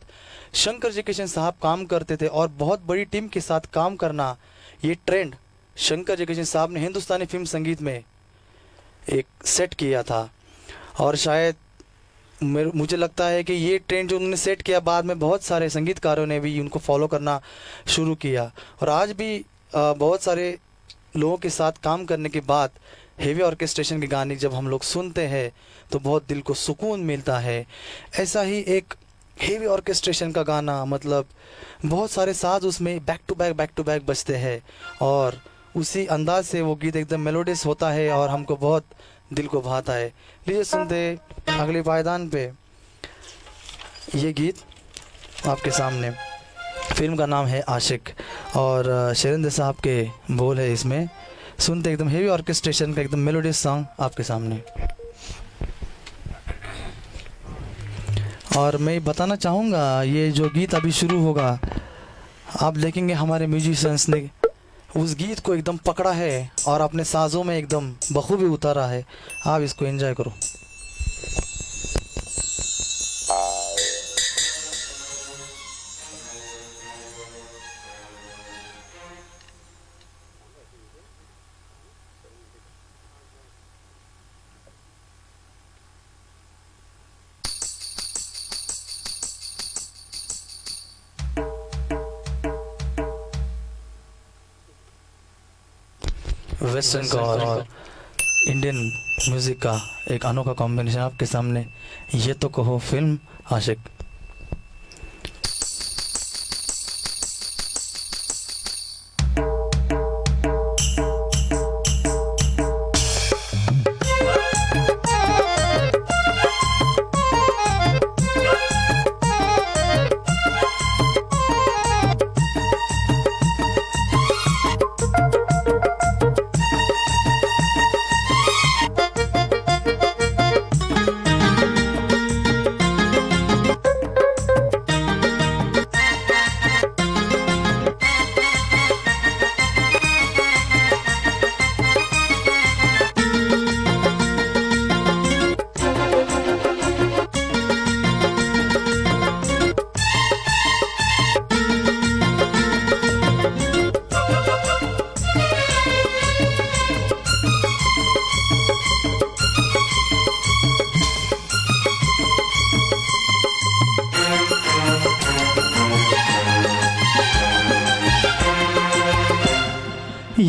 शंकर जयकिशन साहब काम करते थे। और बहुत बड़ी टीम के साथ काम करना, ये ट्रेंड शंकर जयकिशन साहब ने हिंदुस्तानी फिल्म संगीत में एक सेट किया था। और शायद मुझे लगता है कि ये ट्रेंड जो उन्होंने सेट किया, बाद में बहुत सारे संगीतकारों ने भी उनको फॉलो करना शुरू किया। और आज भी बहुत सारे लोगों के साथ काम करने के बाद हेवी ऑर्केस्ट्रेशन के गाने जब हम लोग सुनते हैं तो बहुत दिल को सुकून मिलता है। ऐसा ही एक हेवी ऑर्केस्ट्रेशन का गाना, मतलब बहुत सारे साज उसमें बैक टू बैक बजते हैं, और उसी अंदाज से वो गीत एकदम मेलोडियस होता है और हमको बहुत दिल को भाता है। लीजिए सुनते अगले पायदान पे ये गीत आपके सामने। फिल्म का नाम है आशिक, और शैलेंद्र साहब के बोल है इसमें। सुनते एकदम हेवी ऑर्केस्ट्रेशन का एकदम मेलोडियस सॉन्ग आपके सामने। और मैं बताना चाहूँगा, ये जो गीत अभी शुरू होगा, आप देखेंगे हमारे म्यूजिशियंस ने उस गीत को एकदम पकड़ा है और अपने साज़ों में एकदम बखूबी उतारा है। आप इसको एंजॉय करो। वेस्टर्न का और इंडियन म्यूज़िक का एक अनोखा कॉम्बिनेशन आपके सामने। ये तो कहो फिल्म आशिक।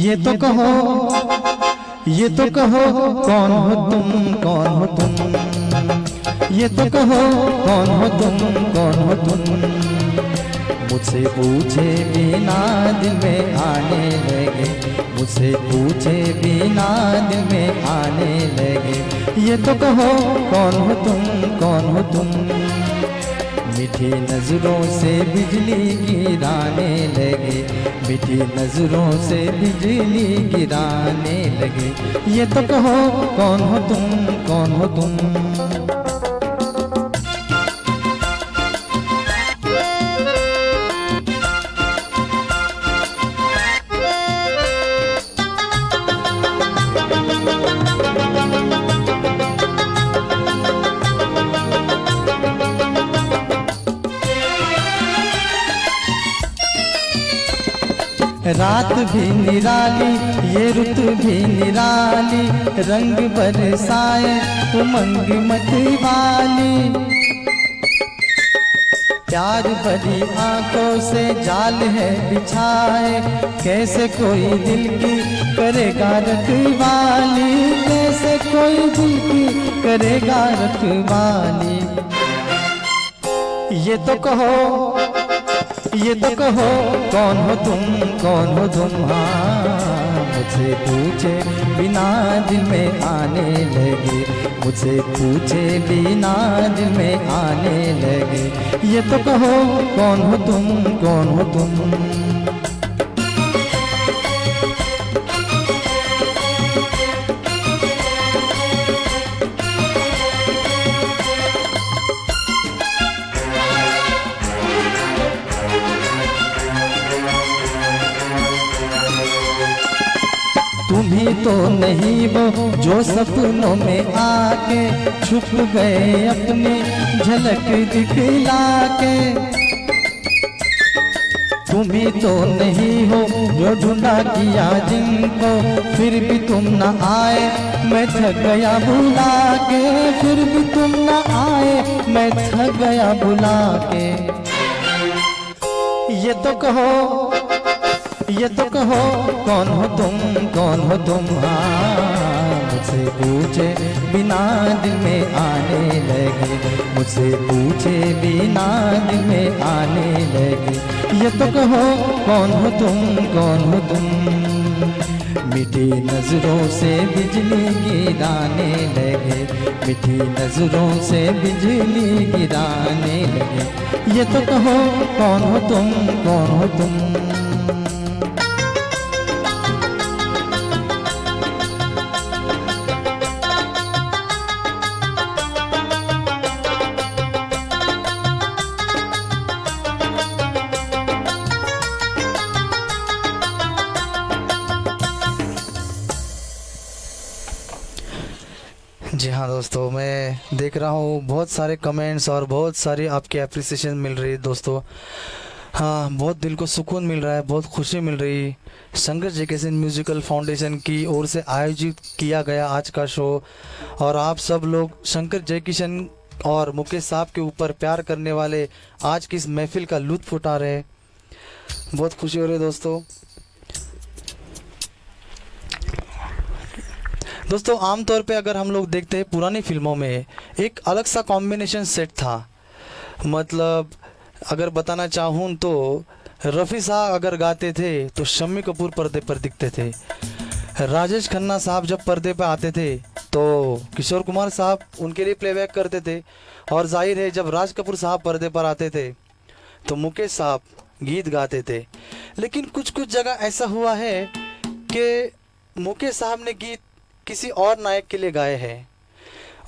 ये तो कहो, ये तो कहो कौन हो तुम, कौन हो तुम, ये तो कहो कौन हो तुम, कौन हो तुम। मुझसे पूछे बिना दिल में आने लगे, मुझसे पूछे बिना दिल में आने लगे। ये तो कहो कौन हो तुम, कौन हो तुम। मीठी नजरों से बिजली गिराने लगे, मीठी नजरों से बिजली गिराने लगे। ये तो कहो कौन हो तुम, कौन हो तुम। रात भी निराली, ये रुत भी निराली, रंग बरसाए उमंग मत वाली। प्यार भरी आंखों से जाल है बिछाए, कैसे कोई दिल की करेगा रखवाली, कैसे कोई दिल की करेगा रखवाली। ये तो कहो, ये तो कहो कौन हो तुम, कौन हो तुम। हाँ मुझसे पूछे बिना दिल में आने लगे, मुझसे पूछे बिना दिल में आने लगे। ये तो कहो कौन हो तुम, कौन हो तुम। तुम ही तो नहीं वो जो सपनों में आके छुप गए अपनी झलक दिखला के। तुम ही तो नहीं हो जो ढूंढा किया जिनको, फिर भी तुम न आए मैं थक गया बुला के, फिर भी तुम न आए मैं थक गया बुला के। ये तो कहो, ये तो कहो कौन हो तुम, कौन हो तुम। हाँ मुझसे पूछे बिना दिल में आने लगे, मुझसे पूछे बिना दिल में आने लगे। ये तो कहो कौन हो तुम, कौन हो तुम। मीठी नजरों से बिजली गिराने लगे, मीठी नजरों से बिजली गिराने लगे। ये तो कहो कौन हो तुम, कौन हो तुम।
जी हाँ दोस्तों, मैं देख रहा हूँ बहुत सारे कमेंट्स और बहुत सारी आपकी अप्रिसिएशन मिल रही है दोस्तों। हाँ बहुत दिल को सुकून मिल रहा है, बहुत खुशी मिल रही। शंकर जयकिशन म्यूजिकल फाउंडेशन की ओर से आयोजित किया गया आज का शो, और आप सब लोग शंकर जयकिशन और मुकेश साहब के ऊपर प्यार करने वाले आज की इस महफिल का लुत्फ उठा रहे, बहुत खुशी हो रही है दोस्तों। दोस्तों आमतौर पे अगर हम लोग देखते हैं पुरानी फिल्मों में एक अलग सा कॉम्बिनेशन सेट था। मतलब अगर बताना चाहूँ तो रफ़ी साहब अगर गाते थे तो शम्मी कपूर पर्दे पर दिखते थे, राजेश खन्ना साहब जब पर्दे पर आते थे तो किशोर कुमार साहब उनके लिए प्लेबैक करते थे, और जाहिर है जब राज कपूर साहब पर्दे पर आते थे तो मुकेश साहब गीत गाते थे। लेकिन कुछ कुछ जगह ऐसा हुआ है कि मुकेश साहब ने गीत किसी और नायक के लिए गाए हैं।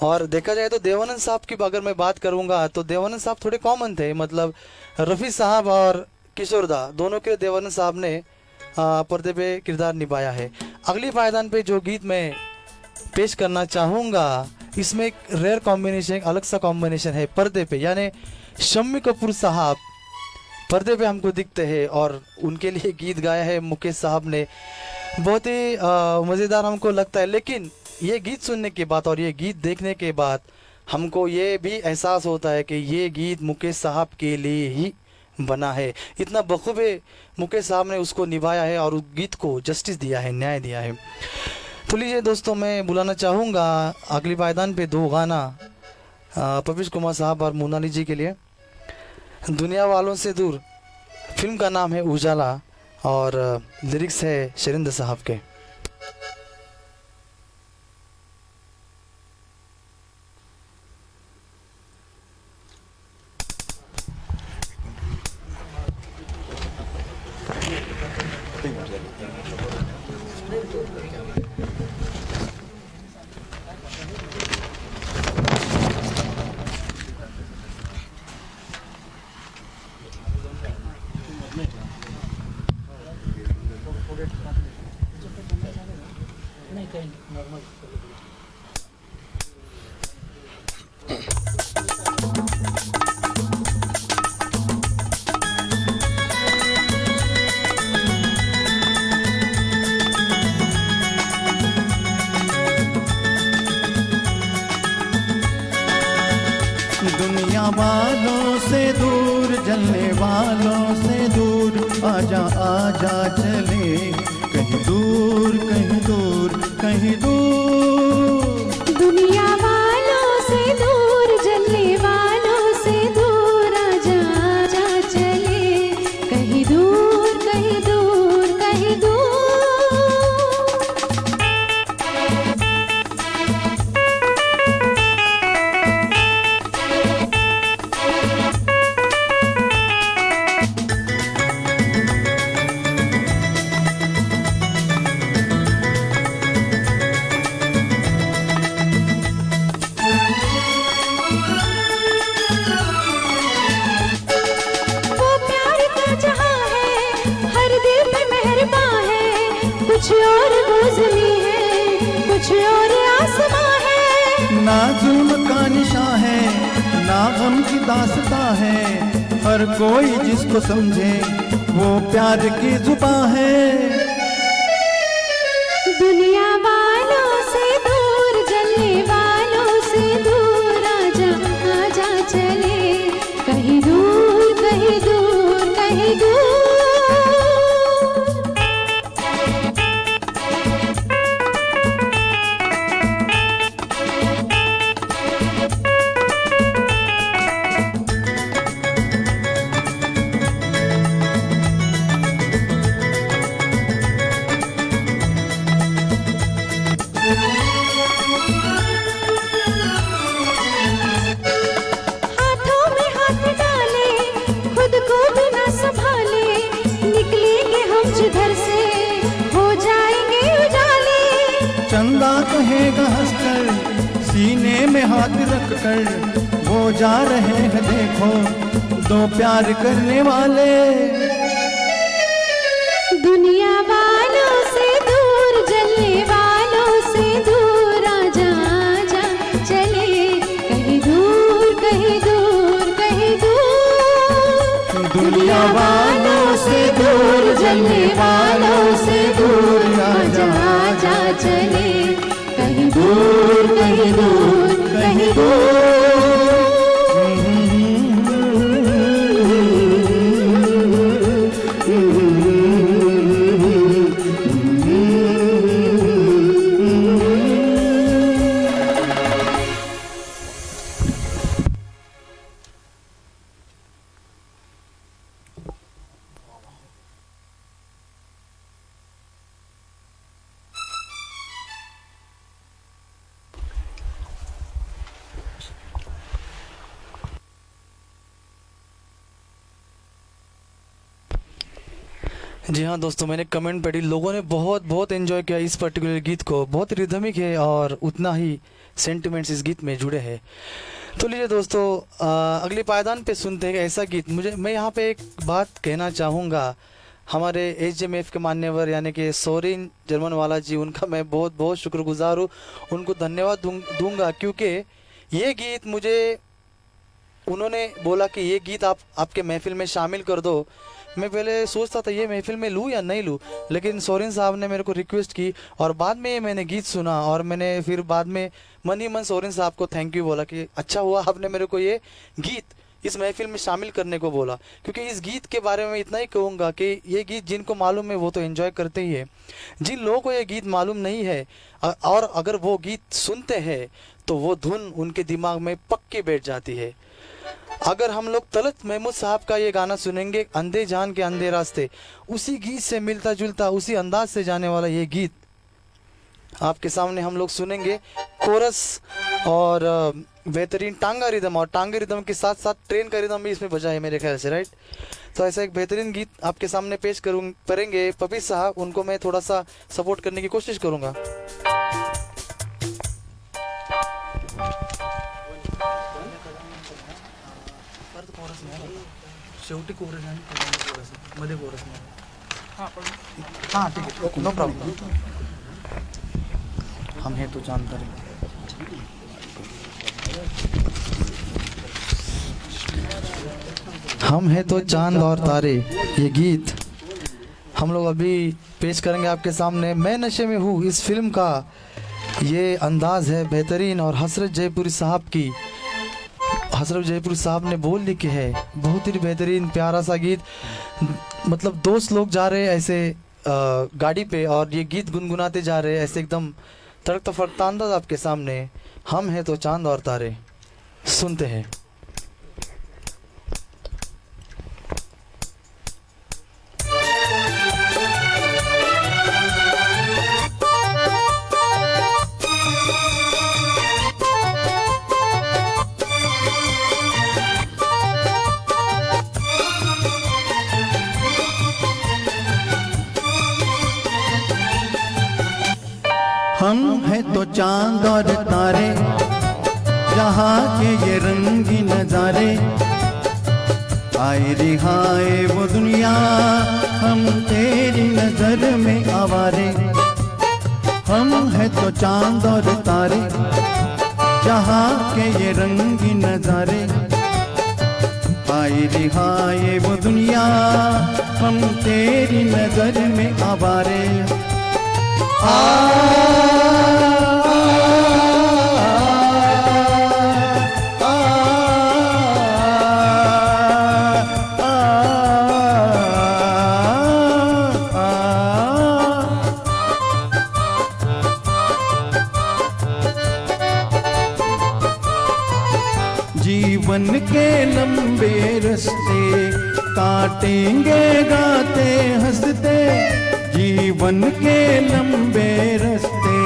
और देखा जाए तो देवानंद साहब की अगर मैं बात करूंगा तो देवानंद साहब थोड़े कॉमन थे, मतलब रफ़ी साहब और किशोर दा दोनों के देवानंद साहब ने पर्दे पे किरदार निभाया है। अगली पायदान पे जो गीत मैं पेश करना चाहूँगा इसमें एक रेयर कॉम्बिनेशन, एक अलग सा कॉम्बिनेशन है पर्दे पे, यानी शम्मी कपूर साहब पर्दे पे हमको दिखते हैं और उनके लिए गीत गाया है मुकेश साहब ने। बहुत ही मज़ेदार हमको लगता है। लेकिन ये गीत सुनने के बाद और ये गीत देखने के बाद हमको ये भी एहसास होता है कि ये गीत मुकेश साहब के लिए ही बना है। इतना बखूबे मुकेश साहब ने उसको निभाया है और उस गीत को जस्टिस दिया है, न्याय दिया है। तो लीजिए दोस्तों, मैं बुलाना चाहूँगा अगली पायदान पे दो गाना पपीश कुमार साहब और मोनाली जी के लिए। दुनिया वालों से दूर फिल्म का नाम है उजाला और लिरिक्स है शरिंदर साहब के।
दुनिया वालों से दूर, जलने वालों से दूर, आजा आजा चले कहीं दूर, कहीं दूर, कहीं दूर।
दुनिया वालों से दूर, जलने वालों से दूर, आजा आजा चले कहीं दूर, कहीं दूर, कहीं दूर। वो प्यार का जहां है, हर दिल पे मेहरबान है, कुछ और वो ज़मीं है, कुछ और आसमां है।
ना जुल्म का निशान है, ना गम की दास्तां है, हर कोई जिसको समझे वो प्यार की जुबान है।
दुनिया वालों से दूर, जलने वालों से दूर, आजा आजा चले कहीं दूर, कहीं दूर, कहीं दूर। हाथों में हाथ डाले, खुद को भी ना संभाले, निकलेंगे हम जिधर से, हो जाएंगे उजाले।
चंदा कहेगा हंसकर, सीने में हाथ रख कर, वो जा रहे हैं देखो दो प्यार करने वाले।
दुनिया वालों से दूर, जलने वालों से दूर, आजा आजा चले कहीं दूर, कहीं दूर, कहीं दूर।
दुनिया वालों से दूर, जलने वालों से दूर,
आजा
आजा
आजा चले कहीं दूर, कहीं दूर, कहीं दूर।
जी हाँ दोस्तों, मैंने कमेंट पढ़ी, लोगों ने बहुत बहुत एंजॉय किया इस पर्टिकुलर गीत को। बहुत रिदमिक है और उतना ही सेंटिमेंट्स इस गीत में जुड़े हैं। तो लीजिए दोस्तों, अगले पायदान पे सुनते हैं ऐसा गीत। मैं यहाँ पे एक बात कहना चाहूँगा। हमारे HMF के मान्यवर यानी कि सोरेन जर्मन वाला जी, उनका मैं बहुत बहुत शुक्रगुजार हूँ। उनको धन्यवाद दूंगा क्योंकि ये गीत मुझे उन्होंने बोला कि ये गीत आप आपके महफिल में शामिल कर दो। मैं पहले सोचता था ये महफिल में लूँ या नहीं लूँ, लेकिन सोरेन साहब ने मेरे को रिक्वेस्ट की और बाद में ये मैंने गीत सुना और मैंने फिर बाद में मन ही मन सोरेन साहब को थैंक यू बोला कि अच्छा हुआ आपने मेरे को ये गीत इस महफिल में शामिल करने को बोला। क्योंकि इस गीत के बारे में इतना ही कहूँगा कि ये गीत जिनको मालूम है वो तो एंजॉय करते ही है, जिन लोगों को ये गीत मालूम नहीं है और अगर वो गीत सुनते हैं तो वो धुन उनके दिमाग में पक्की बैठ जाती है। अगर हम लोग तलत महमूद साहब का ये गाना सुनेंगे, अंधे जान के अंधे रास्ते, उसी गीत से मिलता जुलता, उसी अंदाज से जाने वाला ये गीत आपके सामने हम लोग सुनेंगे। कोरस और बेहतरीन टांगा रिदम, और टांगा रिदम के साथ साथ ट्रेन का रिदम भी इसमें बजा है मेरे ख्याल से, राइट। तो ऐसा एक बेहतरीन गीत आपके सामने पेश करेंगे पपी साहब, उनको मैं थोड़ा सा सपोर्ट करने की कोशिश करूँगा। शेवटी कोरस आहे, मध्ये कोरस नाही। हाँ ठीक है, ओके, नो प्रॉब्लम। हम हैं तो चांद तारे, हम हैं तो चांद और तारे, ये गीत हम लोग अभी पेश करेंगे आपके सामने। मैं नशे में हूँ इस फिल्म का ये अंदाज है बेहतरीन, और हसरत जयपुरी साहब की, हसरत जयपुरी साहब ने बोल लिखे है, बहुत ही बेहतरीन प्यारा सा गीत। मतलब दोस्त लोग जा रहे हैं ऐसे गाड़ी पे और ये गीत गुनगुनाते जा रहे हैं ऐसे, एकदम तड़कता फड़कता अंदाज आपके सामने। हम हैं तो चांद और तारे, सुनते हैं।
हम हैं तो चांद और तारे, जहाँ के ये रंगी नजारे, आए रिहाए वो दुनिया, हम तेरी नजर में आवारे। हम हैं तो चांद और तारे, जहाँ के ये रंगी नजारे, आए रिहाए वो दुनिया, हम तेरी नजर में आवारे। जीवन के लंबे रास्ते काटेंगे गाते हंसते, जीवन के लंबे रास्ते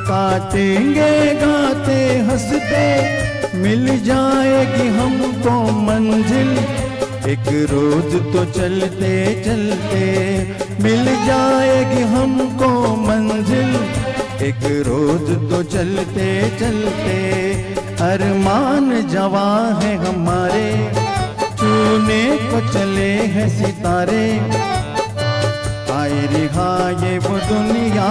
काटेंगे गाते हंसते, मिल जाएगी हमको मंजिल एक रोज तो चलते चलते, मिल जाएगी हमको मंजिल एक रोज तो चलते चलते। अरमान जवां है हमारे, छूने को चले हैं सितारे, आए रिहाए वो दुनिया,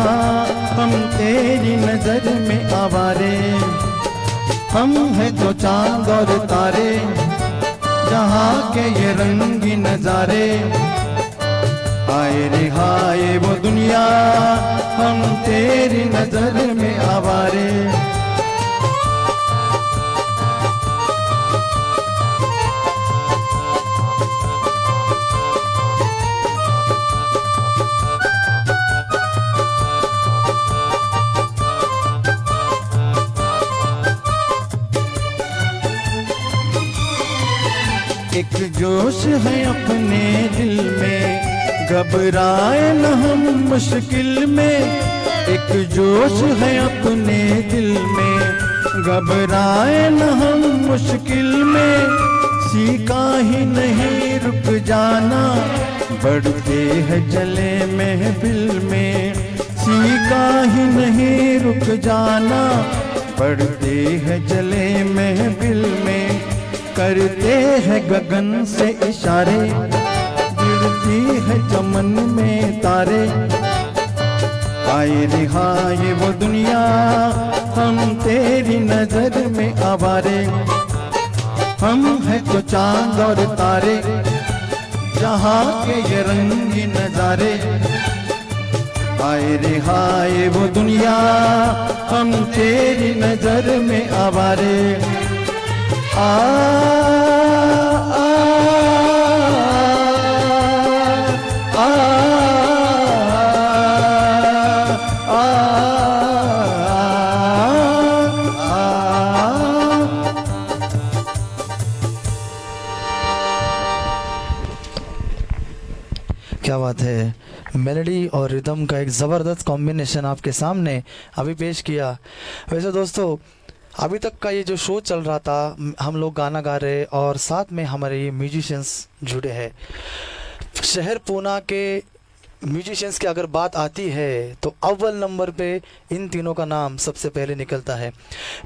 हम तेरी नजर में आवारे। हम हैं तो चांद और तारे, जहाँ के ये रंगी नजारे, आए रिहाए वो दुनिया, हम तेरी नजर में आवारे। एक जोश है अपने दिल में, घबराए न हम मुश्किल में। एक जोश है अपने दिल में, घबराए न हम मुश्किल में। सीखा ही नहीं रुक जाना, बढ़ते हैं जले महफिल में। सीखा ही नहीं रुक जाना, बढ़ते हैं जले महफिल में। करते हैं गगन से इशारे, गिरती है चमन में तारे, आए रिहाए वो दुनिया, हम तेरी नजर में आवारे। हम हैं तो चांद और तारे, जहाँ के ये रंगी नजारे, आए रिहाए वो दुनिया, हम तेरी नजर में आवारे।
क्या बात है, मेलोडी और रिदम का एक ज़बरदस्त कॉम्बिनेशन आपके सामने अभी पेश किया। वैसे दोस्तों, अभी तक का ये जो शो चल रहा था, हम लोग गाना गा रहे और साथ में हमारे ये म्यूजिशियंस जुड़े हैं। शहर पूना के म्यूजिशियंस की अगर बात आती है तो अव्वल नंबर पे इन तीनों का नाम सबसे पहले निकलता है।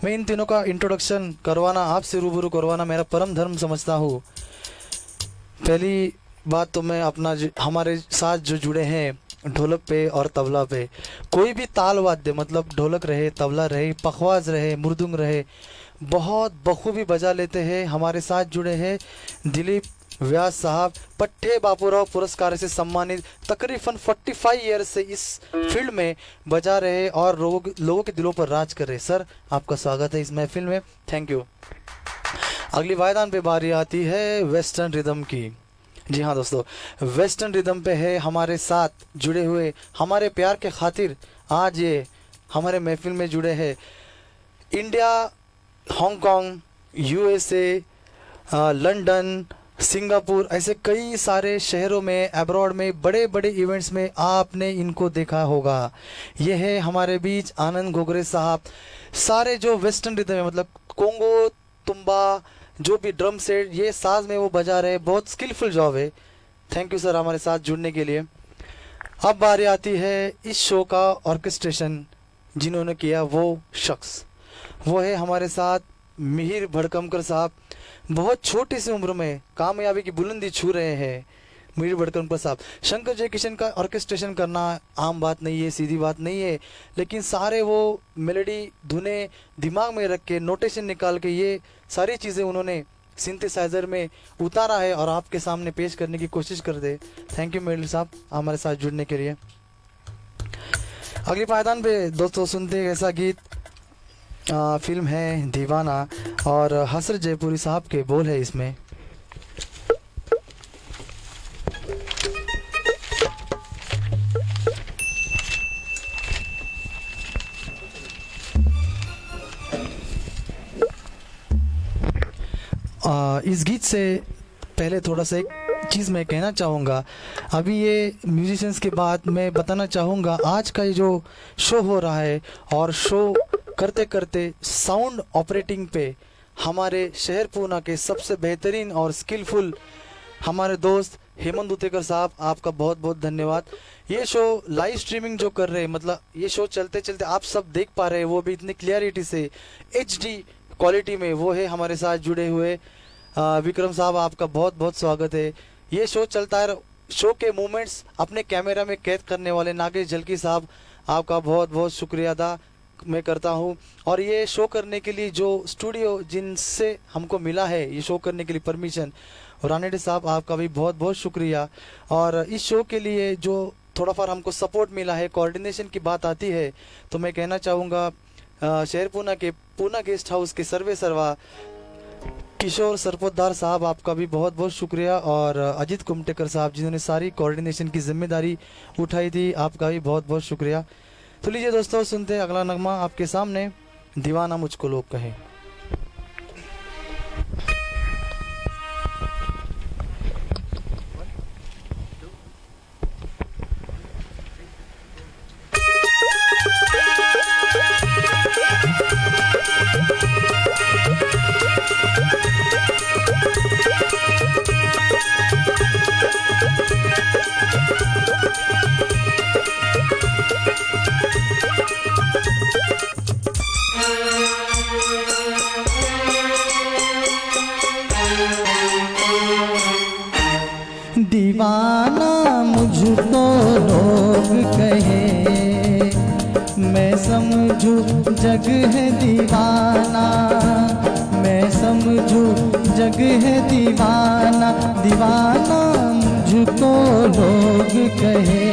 मैं इन तीनों का इंट्रोडक्शन करवाना, आपसे रूबरू करवाना मेरा परम धर्म समझता हूँ। पहली बात तो मैं हमारे साथ जो जुड़े हैं ढोलक पे और तबला पे, कोई भी ताल वाद्य मतलब ढोलक रहे, तबला रहे, पखवाज रहे, मुर्दुंग रहे, बहुत बखूबी बजा लेते हैं। हमारे साथ जुड़े हैं दिलीप व्यास साहब, पट्टे बापूराव पुरस्कार से सम्मानित, तकरीबन 45 ईयर्स से इस फील्ड में बजा रहे और लोगों के दिलों पर राज कर रहे। सर, आपका स्वागत है इस महफिल में, थैंक यू। अगली वायदान पे बारी आती है वेस्टर्न रिदम की। जी हाँ दोस्तों, वेस्टर्न रिदम पे है हमारे साथ जुड़े हुए, हमारे प्यार के खातिर आज ये हमारे महफिल में जुड़े हैं। India, Hong Kong, USA, London, Singapore, ऐसे कई सारे शहरों में, अब्रॉड में, बड़े बड़े इवेंट्स में आपने इनको देखा होगा। ये है हमारे बीच आनंद गोगरे साहब। सारे जो वेस्टर्न रिदम है मतलब कोंगो, तुम्बा, जो भी ड्रम सेट, ये साज में वो बजा रहे, बहुत स्किलफुल जॉब है। थैंक यू सर हमारे साथ जुड़ने के लिए। अब बारी आती है इस शो का ऑर्केस्ट्रेशन जिन्होंने किया, वो शख्स वो है हमारे साथ मिहिर भड़कमकर साहब। बहुत छोटी सी उम्र में कामयाबी की बुलंदी छू रहे हैं मिहिर भड़कमकर साहब। शंकर जयकिशन का ऑर्केस्ट्रेशन करना आम बात नहीं है, सीधी बात नहीं है, लेकिन सारे वो मेलोडी धुने दिमाग में रख के, नोटेशन निकाल के, ये सारी चीज़ें उन्होंने सिंथेसाइजर में उतारा है और आपके सामने पेश करने की कोशिश कर दे। थैंक यू मिहिर साहब हमारे साथ जुड़ने के लिए। अगली पायदान पे दोस्तों सुनते हैं ऐसा गीत, फिल्म है दीवाना और हसरत जयपुरी साहब के बोल है इसमें। इस गीत से पहले थोड़ा सा एक चीज़ मैं कहना चाहूँगा। अभी ये म्यूजिशियंस के बाद मैं बताना चाहूँगा, आज का ये जो शो हो रहा है और शो करते करते साउंड ऑपरेटिंग पे हमारे शहर पूना के सबसे बेहतरीन और स्किलफुल हमारे दोस्त हेमंत उतेकर साहब, आपका बहुत बहुत धन्यवाद। ये शो लाइव स्ट्रीमिंग जो कर रहे हैं, मतलब ये शो चलते चलते आप सब देख पा रहे हैं, वो भी इतनी क्लियरिटी से HD क्वालिटी में, वो है हमारे साथ जुड़े हुए विक्रम साहब, आपका बहुत बहुत स्वागत है। ये शो चलता है, शो के मोमेंट्स अपने कैमरा में कैद करने वाले नागेश जलकी साहब, आपका बहुत बहुत शुक्रिया अदा मैं करता हूँ। और ये शो करने के लिए जो स्टूडियो जिनसे हमको मिला है ये शो करने के लिए परमिशन, रानेडे साहब आपका भी बहुत बहुत शुक्रिया। और इस शो के लिए जो थोड़ा फार हमको सपोर्ट मिला है, कोऑर्डिनेशन की बात आती है तो मैं कहना चाहूँगा शहर पूना के पूना गेस्ट हाउस के सर्वा किशोर सरपोतदार साहब, आपका भी बहुत बहुत शुक्रिया। और अजित कुमटेकर साहब जिन्होंने सारी कोऑर्डिनेशन की जिम्मेदारी उठाई थी, आपका भी बहुत बहुत शुक्रिया। तो लीजिए दोस्तों सुनते हैं अगला नगमा आपके सामने, दीवाना मुझको लोग कहें।
दीवाना मुझको लोग कहे, मैं समझूं जग है दीवाना, मैं समझूं जग है दीवाना, दीवाना मुझको लोग कहे,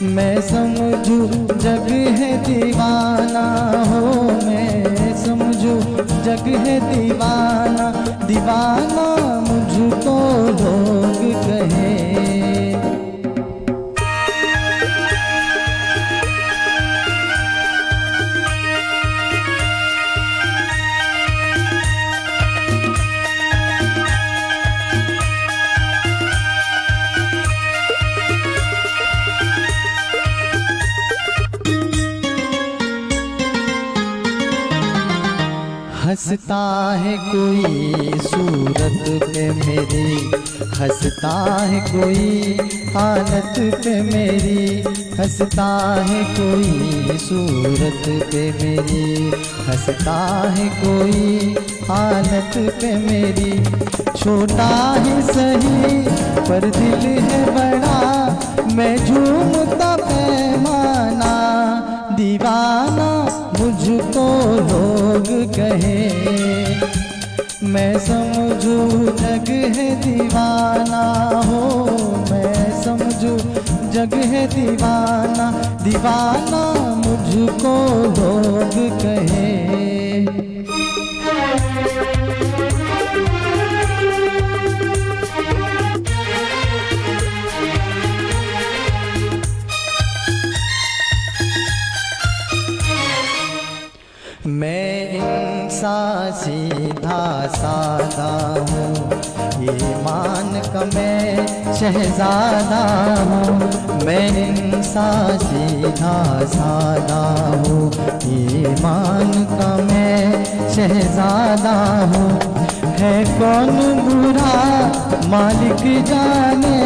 मैं समझूं जग है दीवाना, हो मैं समझूं जग है दीवाना, दीवाना मुझको लोग कहे। हंसता है कोई सूरत पे मेरी, हंसता है कोई हालत पे मेरी, हंसता है कोई सूरत पे मेरी, हंसता है कोई हालत पे मेरी। छोटा है सही पर दिल है बड़ा, मैं झूमता पैमाना, दीवाना मुझको लोग कहे। मैं समझू जग है दीवाना हो, मैं समझू जग है दीवाना, दीवाना मुझको लोग कहे। मैं इंसान सीधा सादा हूँ, ईमान का मैं शहजादा हूँ। मैं इंसान सीधा सादा हूँ, ईमान का मैं शहजादा हूँ। है कौन बुरा मालिक जाने,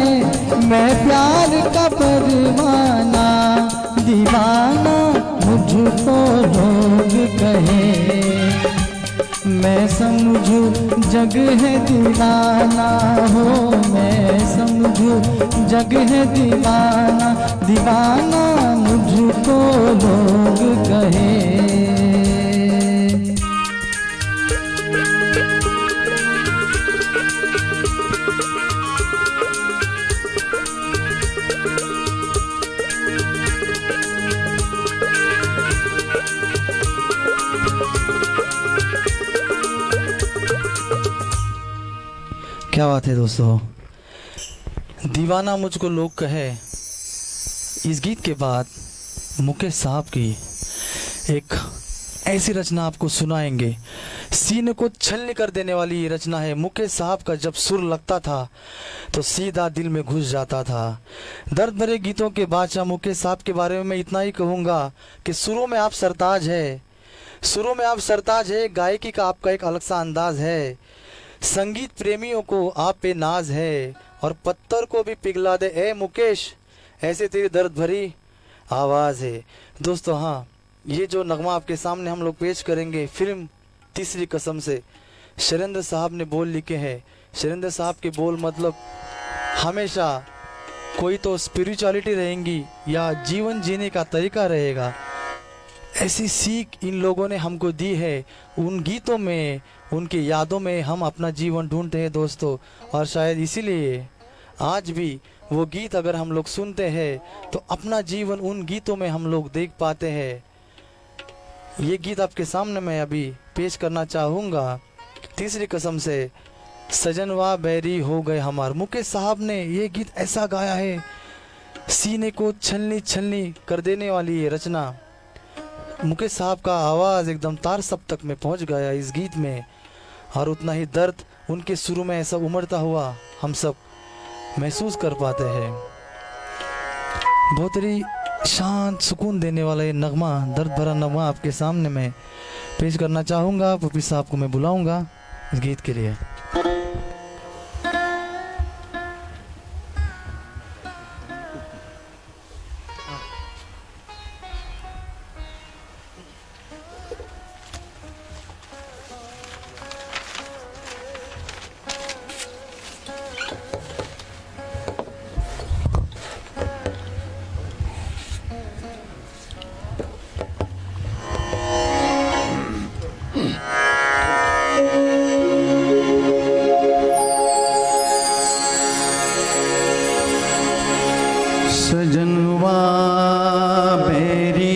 मैं प्यार का परवाना, दीवाना मुझको लोग कहे। मैं समझू जग है दीवाना हो, मैं समझू जग है दीवाना, दीवाना मुझको लोग कहे।
क्या बात है दोस्तों, दीवाना मुझको लोग कहे। इस गीत के बाद मुकेश साहब की एक ऐसी रचना आपको सुनाएंगे, सीने को छलनी कर देने वाली ये रचना है। मुकेश साहब का जब सुर लगता था तो सीधा दिल में घुस जाता था। दर्द भरे गीतों के बादशाह मुकेश साहब के बारे में मैं इतना ही कहूँगा कि सुरों में आप सरताज है, सुरों में आप सरताज है, गायकी का आपका एक अलग सा अंदाज है। संगीत प्रेमियों को आप पे नाज है, और पत्थर को भी पिघला दे ए मुकेश, ऐसे तेरी दर्द भरी आवाज़ है। दोस्तों हाँ, ये जो नगमा आपके सामने हम लोग पेश करेंगे फिल्म तीसरी कसम से, शैलेंद्र साहब ने बोल लिखे हैं। शैलेंद्र साहब के बोल मतलब हमेशा कोई तो स्पिरिचुअलिटी रहेंगी या जीवन जीने का तरीका रहेगा, ऐसी सीख इन लोगों ने हमको दी है। उन गीतों में, उनकी यादों में हम अपना जीवन ढूंढते हैं दोस्तों, और शायद इसीलिए आज भी वो गीत अगर हम लोग सुनते हैं तो अपना जीवन उन गीतों में हम लोग देख पाते हैं। ये गीत आपके सामने मैं अभी पेश करना चाहूँगा, तीसरी कसम से, सजनवा बैरी हो गए हमार। मुकेश साहब ने ये गीत ऐसा गाया है, सीने को छलनी छलनी कर देने वाली ये रचना। मुकेश साहब का आवाज़ एकदम तार सप्तक में पहुंच गया इस गीत में, और उतना ही दर्द उनके सुरों में ऐसा उमड़ता हुआ हम सब महसूस कर पाते हैं। बहुत ही शांत सुकून देने वाला ये नगमा, दर्द भरा नगमा आपके सामने मैं पेश करना चाहूँगा। पप्पी साहब को मैं बुलाऊँगा इस गीत के लिए।
सजनवा बैरी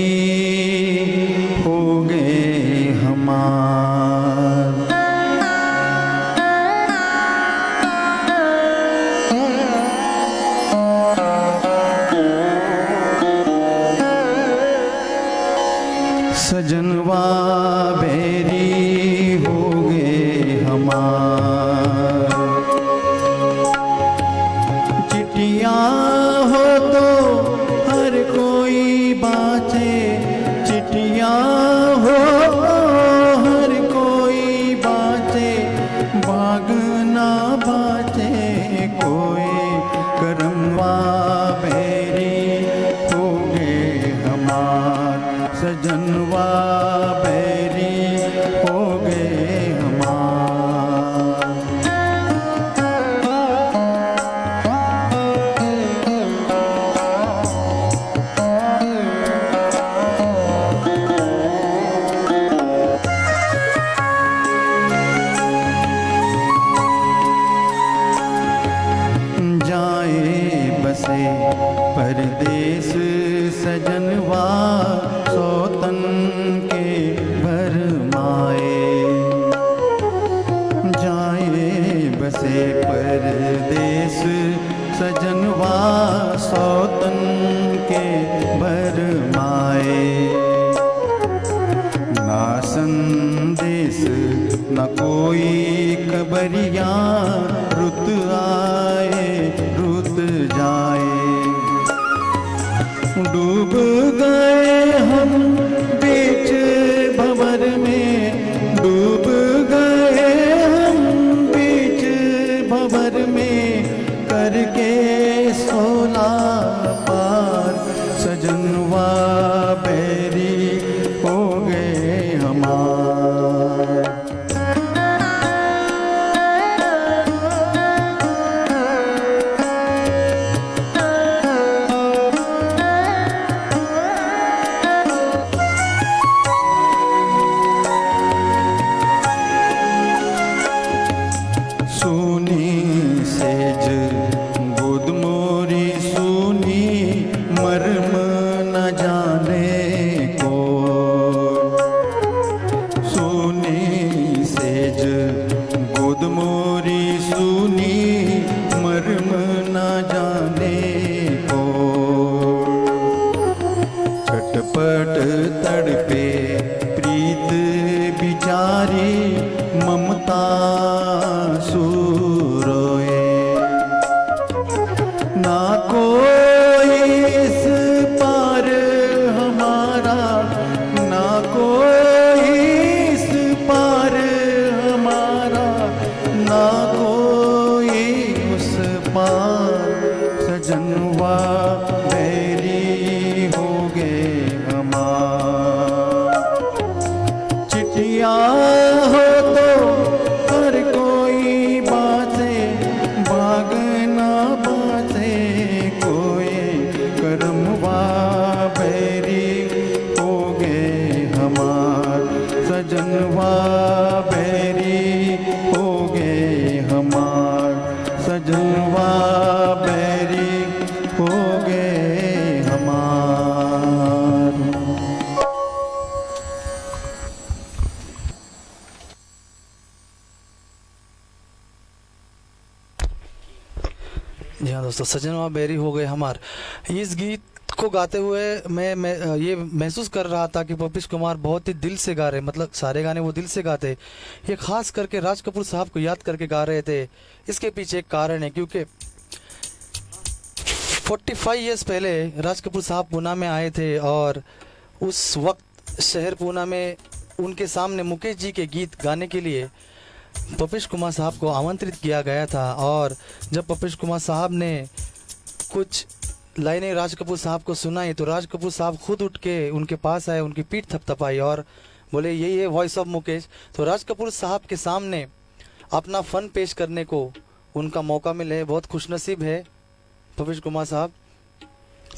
हो गए हमार, बैरी हो गए हमार, सजनवा बैरी हो गए हमार। जाए बसे परदेस सजनवा, सौतन के भरमाए। जाए बसे परदेस सजनवा, सौतन के भरमाए। ना संदेश न कोई खबरिया, रुत आए रुत जाए। डूब गए हम बीच भंवर में, डूब गए हम बीच भंवर में, करके सोला पार, सजनवा बैरी हो गए हमार। सुनी सेज गोद मोरी सुनी, मर्म न जाने को। सुनी सेज गोद मोरी सुनी, मर्म न जाने को। छटपट तड़पे प्रीत बिचारी, ममता सुरोए। ना कोई इस पार हमारा, ना कोई इस पार हमारा, ना कोई उस पार, सजनवा बैरी हो गए हमार। चिट्ठिया हो तो हर कोई बासे, भागना बासे कोई, करमवा बैरी हो गए हमार, सजनवा बैरी हो गए हमार, सजनवा बैरी हो गए हमार।
जी हाँ दोस्तों, सजनवा बैरी हो गए हमार। इस गीत को गाते हुए मैं ये महसूस कर रहा था कि पपिश कुमार बहुत ही दिल से गा रहे, मतलब सारे गाने वो दिल से गाते। ये खास करके राज कपूर साहब को याद करके गा रहे थे। इसके पीछे एक कारण है, क्योंकि 45 ईयर्स पहले राज कपूर साहब पूना में आए थे और उस वक्त शहर पूना में उनके सामने मुकेश जी के गीत गाने के लिए पपिश कुमार साहब को आमंत्रित किया गया था। और जब पपिश कुमार साहब ने कुछ लाइनें राज कपूर साहब को सुनाई तो राज कपूर साहब खुद उठ के उनके पास आए, उनकी पीठ थपथपाई और बोले यही है वॉइस ऑफ मुकेश। तो राज कपूर साहब के सामने अपना फन पेश करने को उनका मौका मिले, बहुत खुशनसीब है पपिश कुमार साहब।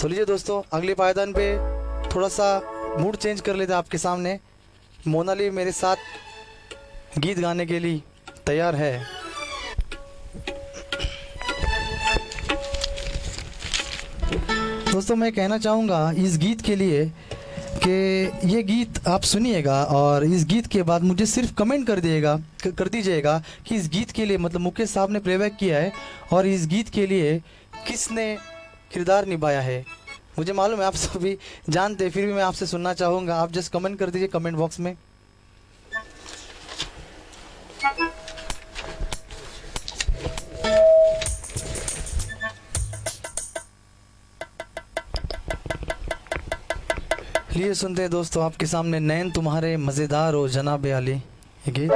तो लीजिए दोस्तों, अगले पायदान पे थोड़ा सा मूड चेंज कर लेते हैं आपके सामने। मोनाली मेरे साथ गीत गाने के लिए तैयार है। दोस्तों मैं कहना चाहूँगा इस गीत के लिए कि ये गीत आप सुनिएगा और इस गीत के बाद मुझे सिर्फ कमेंट कर दीजिएगा कि इस गीत के लिए मतलब मुकेश साहब ने प्लेबैक किया है और इस गीत के लिए किसने किरदार निभाया है। मुझे मालूम है आप सभी जानते हैं, फिर भी मैं आपसे सुनना चाहूँगा। आप जस्ट कमेंट कर दीजिए कमेंट बॉक्स में। लिए सुनते हैं दोस्तों आपके सामने नैन तुम्हारे मज़ेदार हो जनाबे आली, ये गीत।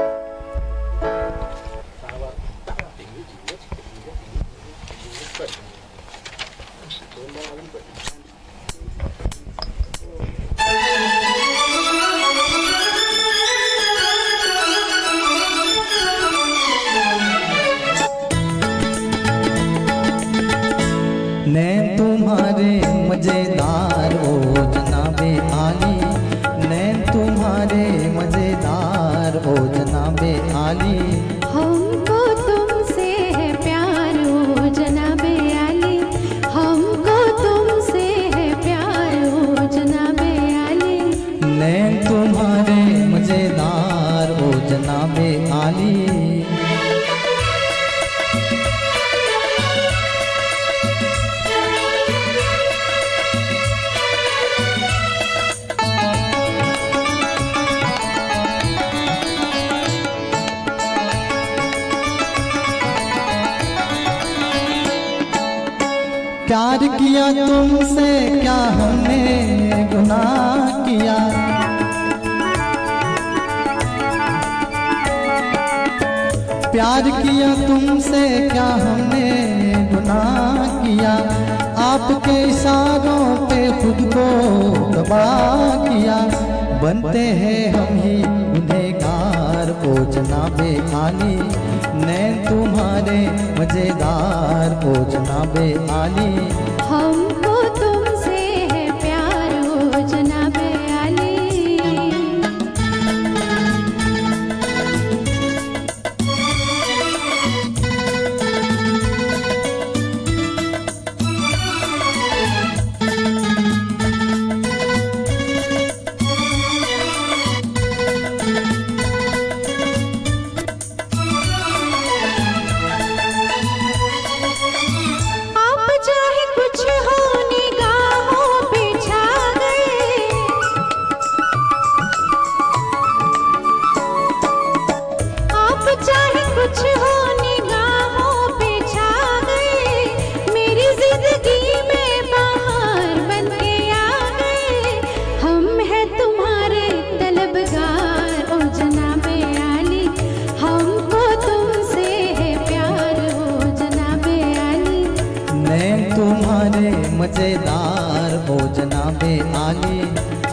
नैन तुम्हारे मजेदार ओ जनाबे आली, नैन तुम्हारे मजेदार ओ जनाबे आली।
हमको तुमसे है प्यार ओ जनाबे आली, हमको तुमसे है प्यार ओ जनाबे आली।
नैन तुम्हारे मजेदार ओ जनाबे आली। प्यार किया तुमसे क्या हमने गुनाह किया, प्यार किया तुमसे क्या हमने गुनाह किया। आपके इशारों पे खुद को तबाह किया, बनते हैं हम ही गुनहगार ओ जनाबे आली। नैन तुम्हारे मजेदार ओ जनाबे आली।
हमको तुमसे है प्यार ओ जनाबे आली। आप चाहे कुछ हो निगाहों पे छा गए, आप चाहे कुछ हो निगाहों पे छा गए। मेरी जिंदगी में बाहर बन के आ गए। हम हैं तुम्हारे तलबगार ओ जनाबे आली, हमको तुमसे है प्यार ओ जनाबे आली।
नैन तुम्हारे मजेदार ओ जनाबे आली।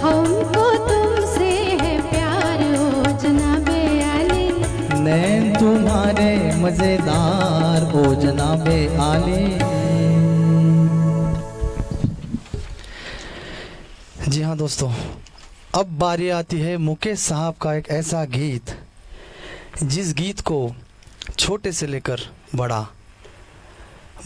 हमको तुमसे है प्यार ओ जनाबे आली।
नैन तुम्हारे मजेदार ओ जनाबे आली।
जी हाँ दोस्तों, अब बारी आती है मुकेश साहब का एक ऐसा गीत जिस गीत को छोटे से लेकर बड़ा,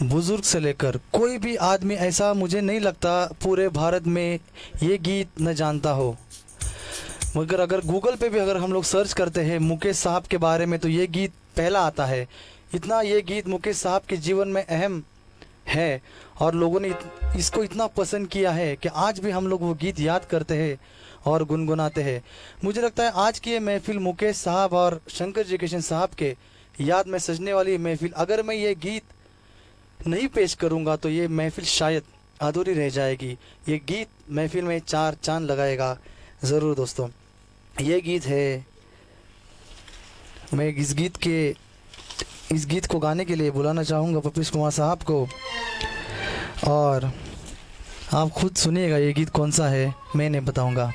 बुजुर्ग से लेकर कोई भी आदमी ऐसा मुझे नहीं लगता पूरे भारत में ये गीत न जानता हो। मगर अगर गूगल पे भी अगर हम लोग सर्च करते हैं मुकेश साहब के बारे में तो ये गीत पहला आता है। इतना ये गीत मुकेश साहब के जीवन में अहम है और लोगों ने इसको इतना पसंद किया है कि आज भी हम लोग वो गीत याद करते हैं और गुनगुनाते हैं। मुझे लगता है आज की ये महफिल मुकेश साहब और शंकर जी किशन साहब के याद में सजने वाली महफिल, अगर मैं ये गीत नहीं पेश करूँगा तो ये महफिल शायद अधूरी रह जाएगी। ये गीत महफिल में चार चांद लगाएगा ज़रूर दोस्तों। ये गीत है, मैं इस गीत को गाने के लिए बुलाना चाहूँगा पपीश कुमार साहब को, और आप खुद सुनिएगा ये गीत कौन सा है, मैं नहीं बताऊँगा।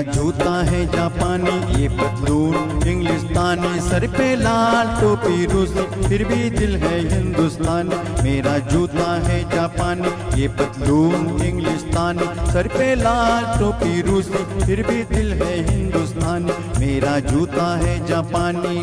जूता है जापानी, ये पतलून इंग्लिस्तानी, सर पे लाल टोपी रूसी, फिर भी दिल है हिंदुस्तानी। मेरा जूता है जापानी, ये पतलून इंग्लिस्तानी, सर पे लाल टोपी रूसी, फिर भी दिल है हिंदुस्तानी। मेरा जूता है जापानी।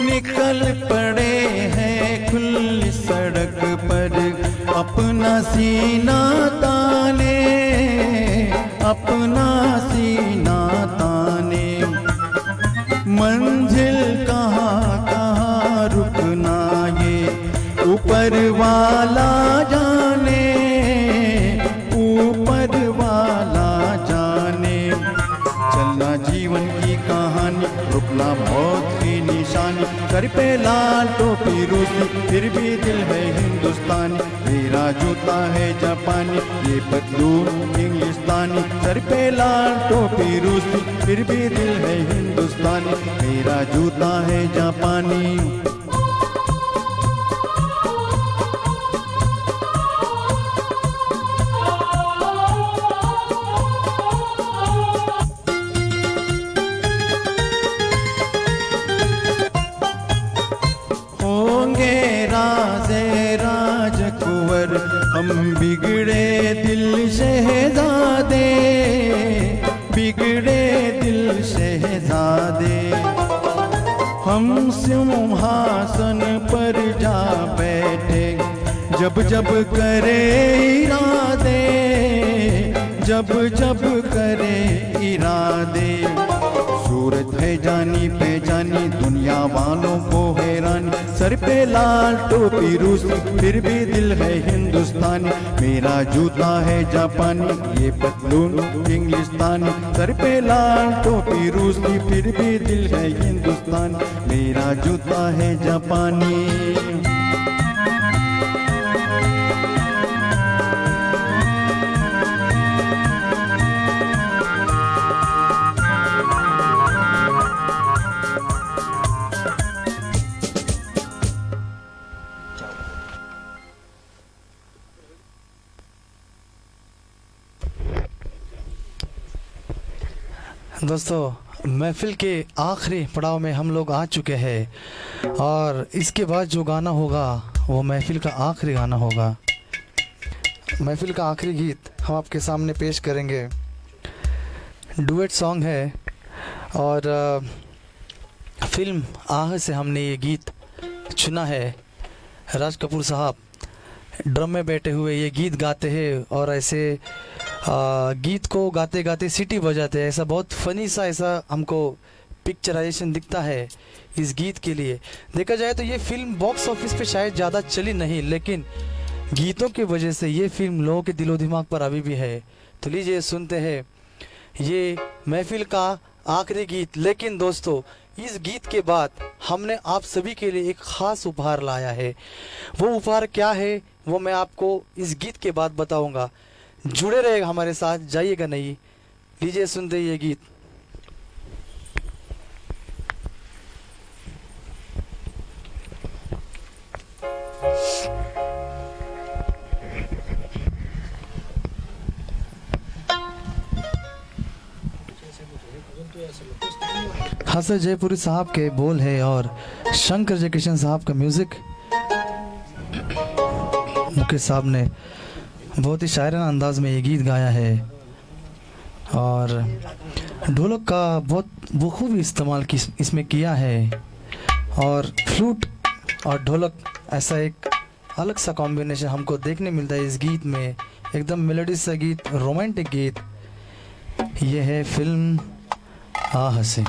निकल पड़े हैं खुली सड़क पर, अपना सीना ताने, अपना सीना ताने। मंजिल कहाँ कहाँ रुकना ये ऊपर वाला जाने, ऊपर वाला जाने। चलना जीवन की कहानी, रुकना मौत की निशानी, सर पे लाल टोपी रूसी, फिर भी दिल है हिंदुस्तानी। मेरा जूता है जापानी, ये पतलून इंग्लिस्तानी, सर पे लाल टोपी रूसी, फिर भी दिल है हिंदुस्तानी। मेरा जूता है जापानी। राजकुंवर हम बिगड़े दिल शहजादे, बिगड़े दिल शहजादे। हम सिंहासन पर जा बैठे, जब जब करे इरादे, जब जब करे इरादे। सूरत है जानी पहचानी, दुनिया वालों को हैरानी, सर पे लाल टोपी रूसी, फिर भी दिल है हिंदुस्तानी। मेरा जूता है जापानी, ये पतलून इंग्लिस्तानी, सर पे लाल टोपी रूसी, फिर भी दिल है हिंदुस्तानी। मेरा जूता है जापानी।
दोस्तों, महफिल के आखिरी पड़ाव में हम लोग आ चुके हैं और इसके बाद जो गाना होगा वो महफिल का आखिरी गाना होगा। महफिल का आखिरी गीत हम आपके सामने पेश करेंगे। डुएट सॉन्ग है और फिल्म आह से हमने ये गीत चुना है। राज कपूर साहब ड्रम में बैठे हुए ये गीत गाते हैं और ऐसे गीत को गाते गाते सीटी बजाते हैं। ऐसा बहुत फनी सा ऐसा हमको पिक्चराइजेशन दिखता है इस गीत के लिए। देखा जाए तो ये फिल्म बॉक्स ऑफिस पे शायद ज़्यादा चली नहीं, लेकिन गीतों की वजह से ये फिल्म लोगों के दिलो दिमाग पर अभी भी है। तो लीजिए सुनते हैं ये महफिल का आखिरी गीत। लेकिन दोस्तों, इस गीत के बाद हमने आप सभी के लिए एक ख़ास उपहार लाया है। वो उपहार क्या है वो मैं आपको इस गीत के बाद बताऊंगा। जुड़े रहेगा हमारे साथ, जाइएगा नहीं। लीजिए सुनते ये गीत। हसन जयपुरी साहब के बोल है और शंकर जयकिशन साहब का म्यूजिक। मुकेश साहब ने बहुत ही शायराना अंदाज में ये गीत गाया है और ढोलक का बहुत बखूबी इस्तेमाल इसमें किया है और फ्लूट और ढोलक ऐसा एक अलग सा कॉम्बिनेशन हमको देखने मिलता है इस गीत में। एकदम मेलोडियस सा गीत, रोमांटिक गीत। ये है फिल्म आह से।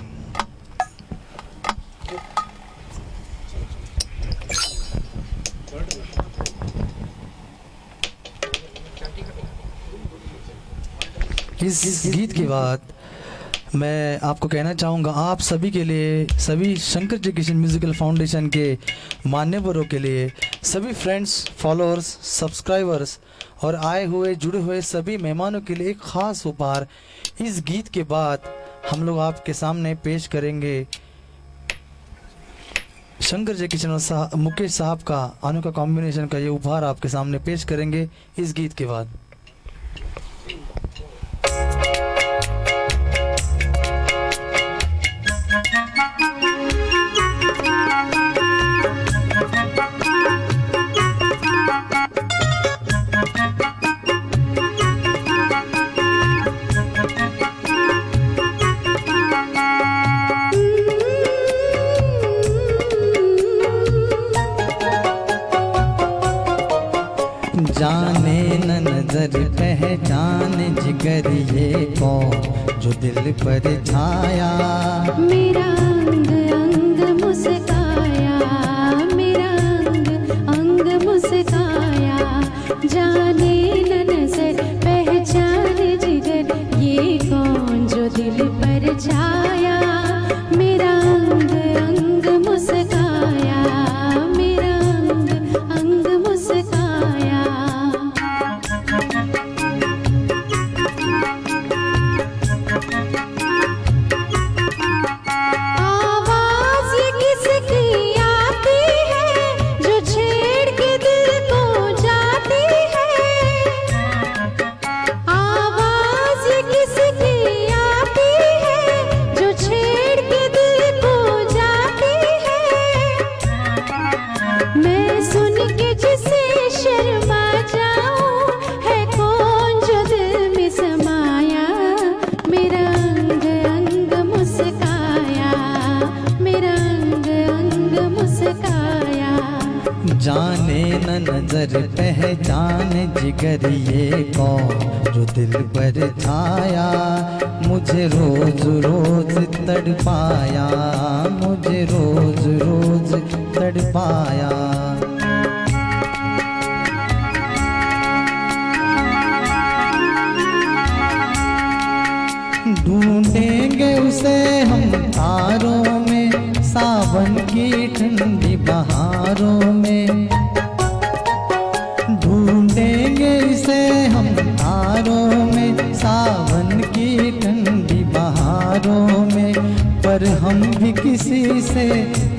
इस गीत के बाद मैं आपको कहना चाहूँगा, आप सभी के लिए, सभी शंकर जयकिशन म्यूजिकल फाउंडेशन के मान्यवरों के लिए, सभी फ्रेंड्स, फॉलोअर्स, सब्सक्राइबर्स और आए हुए जुड़े हुए सभी मेहमानों के लिए एक खास उपहार। इस गीत के बाद हम लोग आपके सामने पेश करेंगे शंकर जय किशन और मुकेश साहब का अनोखा कॉम्बिनेशन का ये उपहार आपके सामने पेश करेंगे इस गीत के बाद।
जाने न नजर पहचान जिगर ये कौन जो दिल पर छाया।
मेरा अंग अंग मुस्काया, मेरा अंग अंग मुस्काया। जाने न नजर पहचान जिगर ये कौन जो दिल पर छाया। मेरा अंग अंग मुस्काया, मेरा अंग अंग मुस्काया। आवाज़ ये किसकी आती है जो छेड़ के दिल को जाती है। आवाज़ ये किसकी आती है जो छेड़ के दिल को जाती है। मैं सुन के जिसे शर्मा जाऊं है कौन जो दिल में समाया। मेरा अंग अंग मुस्काया, मेरा अंग अंग मुस्काया।
जाने न नजर पहचान जिगर ये कौन जो दिल पर छाया। मुझे रोज रोज तड़पाया, मुझे रोज रोज तड़पाया। ढूंढेंगे उसे हम तारों में, सावन की ठंडी बहारों में। ढूंढेंगे इसे हम तारों में, सावन की ठंडी बहारों में। पर हम भी किसी से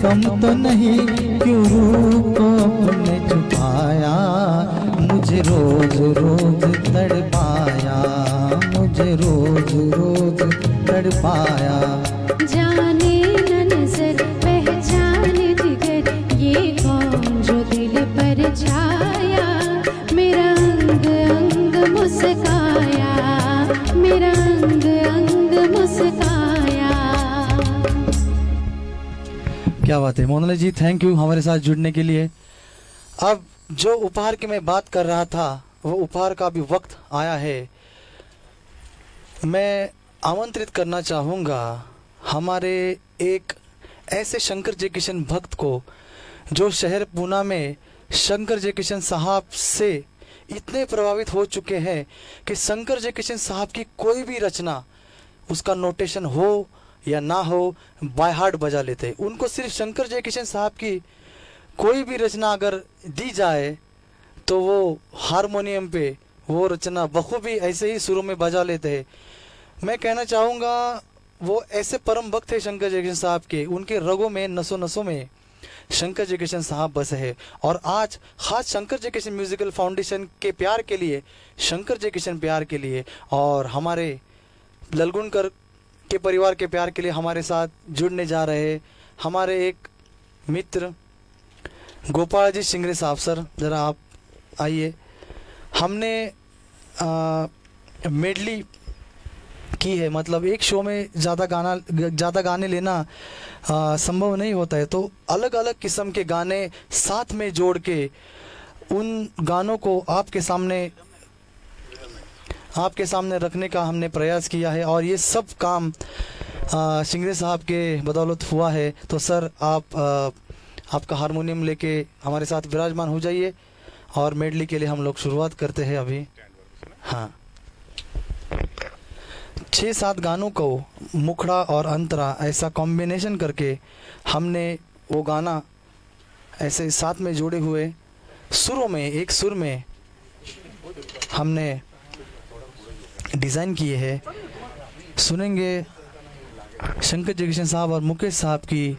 कम तो नहीं, क्यों रूप को अपने छुपाया। मुझे रोज रोज तड़पाया, मुझे रोज रोज तड़पाया।
जाने न नजर पहचान जिगर ये कौन जो दिल पर छाया। मेरा अंग अंग मुस्काया, मेरा अंग अंग मुस्काया।
क्या बात है मोनाली जी, थैंक यू हमारे साथ जुड़ने के लिए। अब जो उपहार की मैं बात कर रहा था वो उपहार का भी वक्त आया है। मैं आमंत्रित करना चाहूँगा हमारे एक ऐसे शंकर जय किशन भक्त को जो शहर पूना में शंकर जय किशन साहब से इतने प्रभावित हो चुके हैं कि शंकर जय किशन साहब की कोई भी रचना, उसका नोटेशन हो या ना हो, बाय हार्ट बजा लेते। उनको सिर्फ शंकर जय किशन साहब की कोई भी रचना अगर दी जाए तो वो हारमोनियम पे वो रचना बखूबी ऐसे ही सुरों में बजा लेते हैं। मैं कहना चाहूँगा वो ऐसे परम भक्त है शंकर जय किशन साहब के, उनके रगों में नसों नसों में शंकर जय किशन साहब बसे है। और आज खास शंकर जय किशन म्यूजिकल फाउंडेशन के प्यार के लिए, शंकर जय किशन प्यार के लिए और हमारे ललगुनकर के परिवार के प्यार के लिए हमारे साथ जुड़ने जा रहे हमारे एक मित्र गोपाल जी सिंगरे साहब। सर ज़रा आप आइए। हमने मेडली की है, मतलब एक शो में ज़्यादा गाने लेना संभव नहीं होता है, तो अलग अलग किस्म के गाने साथ में जोड़ के उन गानों को आपके सामने रखने का हमने प्रयास किया है और ये सब काम सिंगरे साहब के बदौलत हुआ है। तो सर आप आपका हारमोनियम लेके हमारे साथ विराजमान हो जाइए और मेडली के लिए हम लोग शुरुआत करते हैं अभी। हाँ, 6-7 गानों को मुखड़ा और अंतरा ऐसा कॉम्बिनेशन करके हमने वो गाना ऐसे साथ में जोड़े हुए सुरों में, एक सुर में हमने डिज़ाइन किए हैं। सुनेंगे शंकर जयकिशन साहब और मुकेश साहब की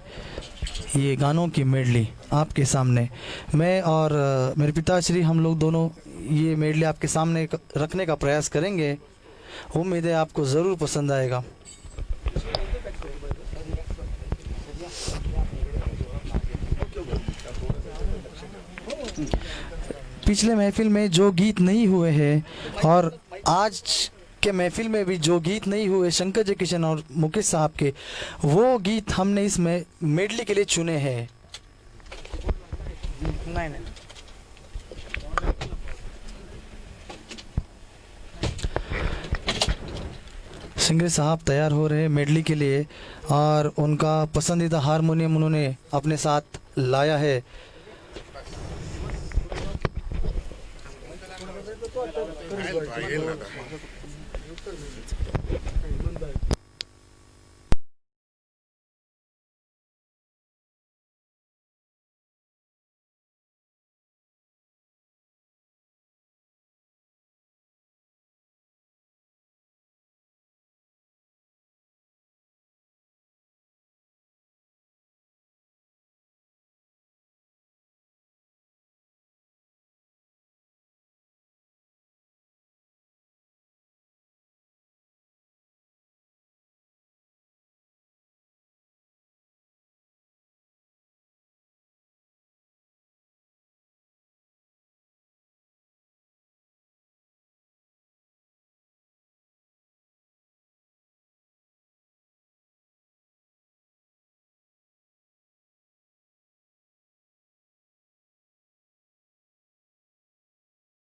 ये गानों की मेडली आपके सामने। मैं और मेरे पिताश्री हम लोग दोनों ये मेडली आपके सामने रखने का प्रयास करेंगे। उम्मीद है आपको ज़रूर पसंद आएगा। पिछले महफिल में जो गीत नहीं हुए हैं और आज के महफिल में भी जो गीत नहीं हुए शंकर जयकिशन और मुकेश साहब के, वो गीत हमने इस मेडली के लिए चुने हैं। नहीं सिंगर साहब तैयार हो रहे हैं मेडली के लिए और उनका पसंदीदा हारमोनियम उन्होंने अपने साथ लाया है।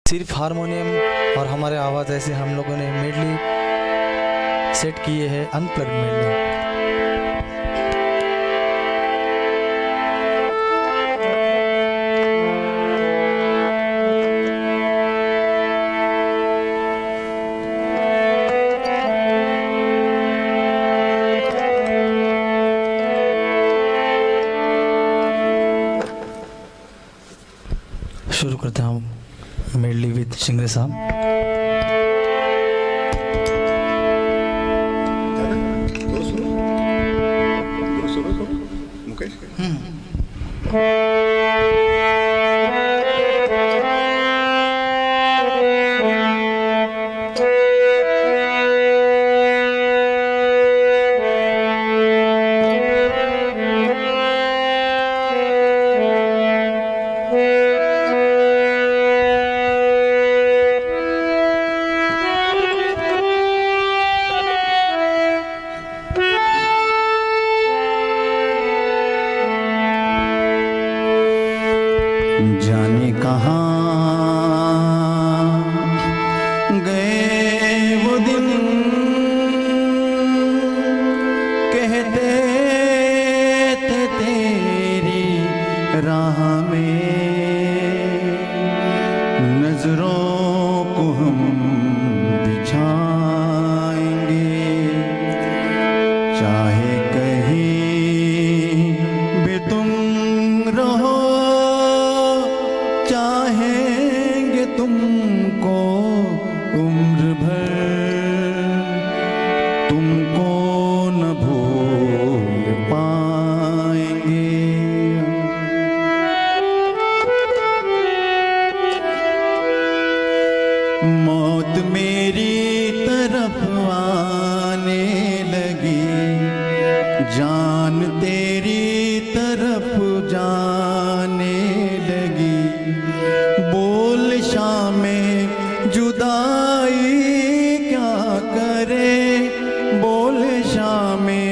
सिर्फ हारमोनियम और हमारे आवाज़ ऐसे हम लोगों ने मेडली सेट किए हैं, अनप्लग्ड मेडली। शुरू करते हैं हम मेडली विद शिंगरे साहब।
मुकेश जाने कहाँ गए वो दिन, कहते थे तेरी राह में नजरों को हम बिछाएंगे, चाहे कहीं भी तुम रहो, चाहेंगे तुमको उम्र भर, तुमको न भूल पाएंगे। मौत मेरी तरफ आने लगी, जान तेरी तरफ जाने लगी, बोल शामें जुदाई क्या करे, बोल शामें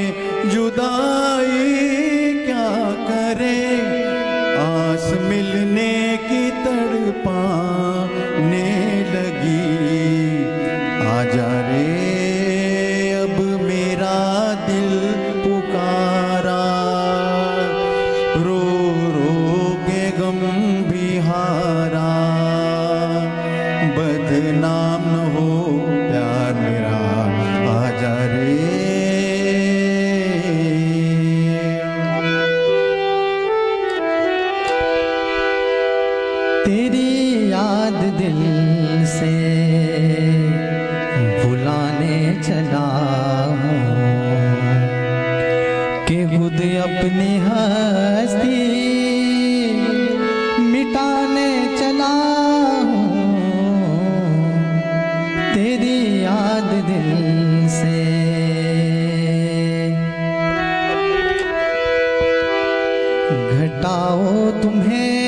चला हूँ कि खुद अपनी हस्ती मिटाने चला हूँ तेरी याद दिल से। घटाओ तुम्हें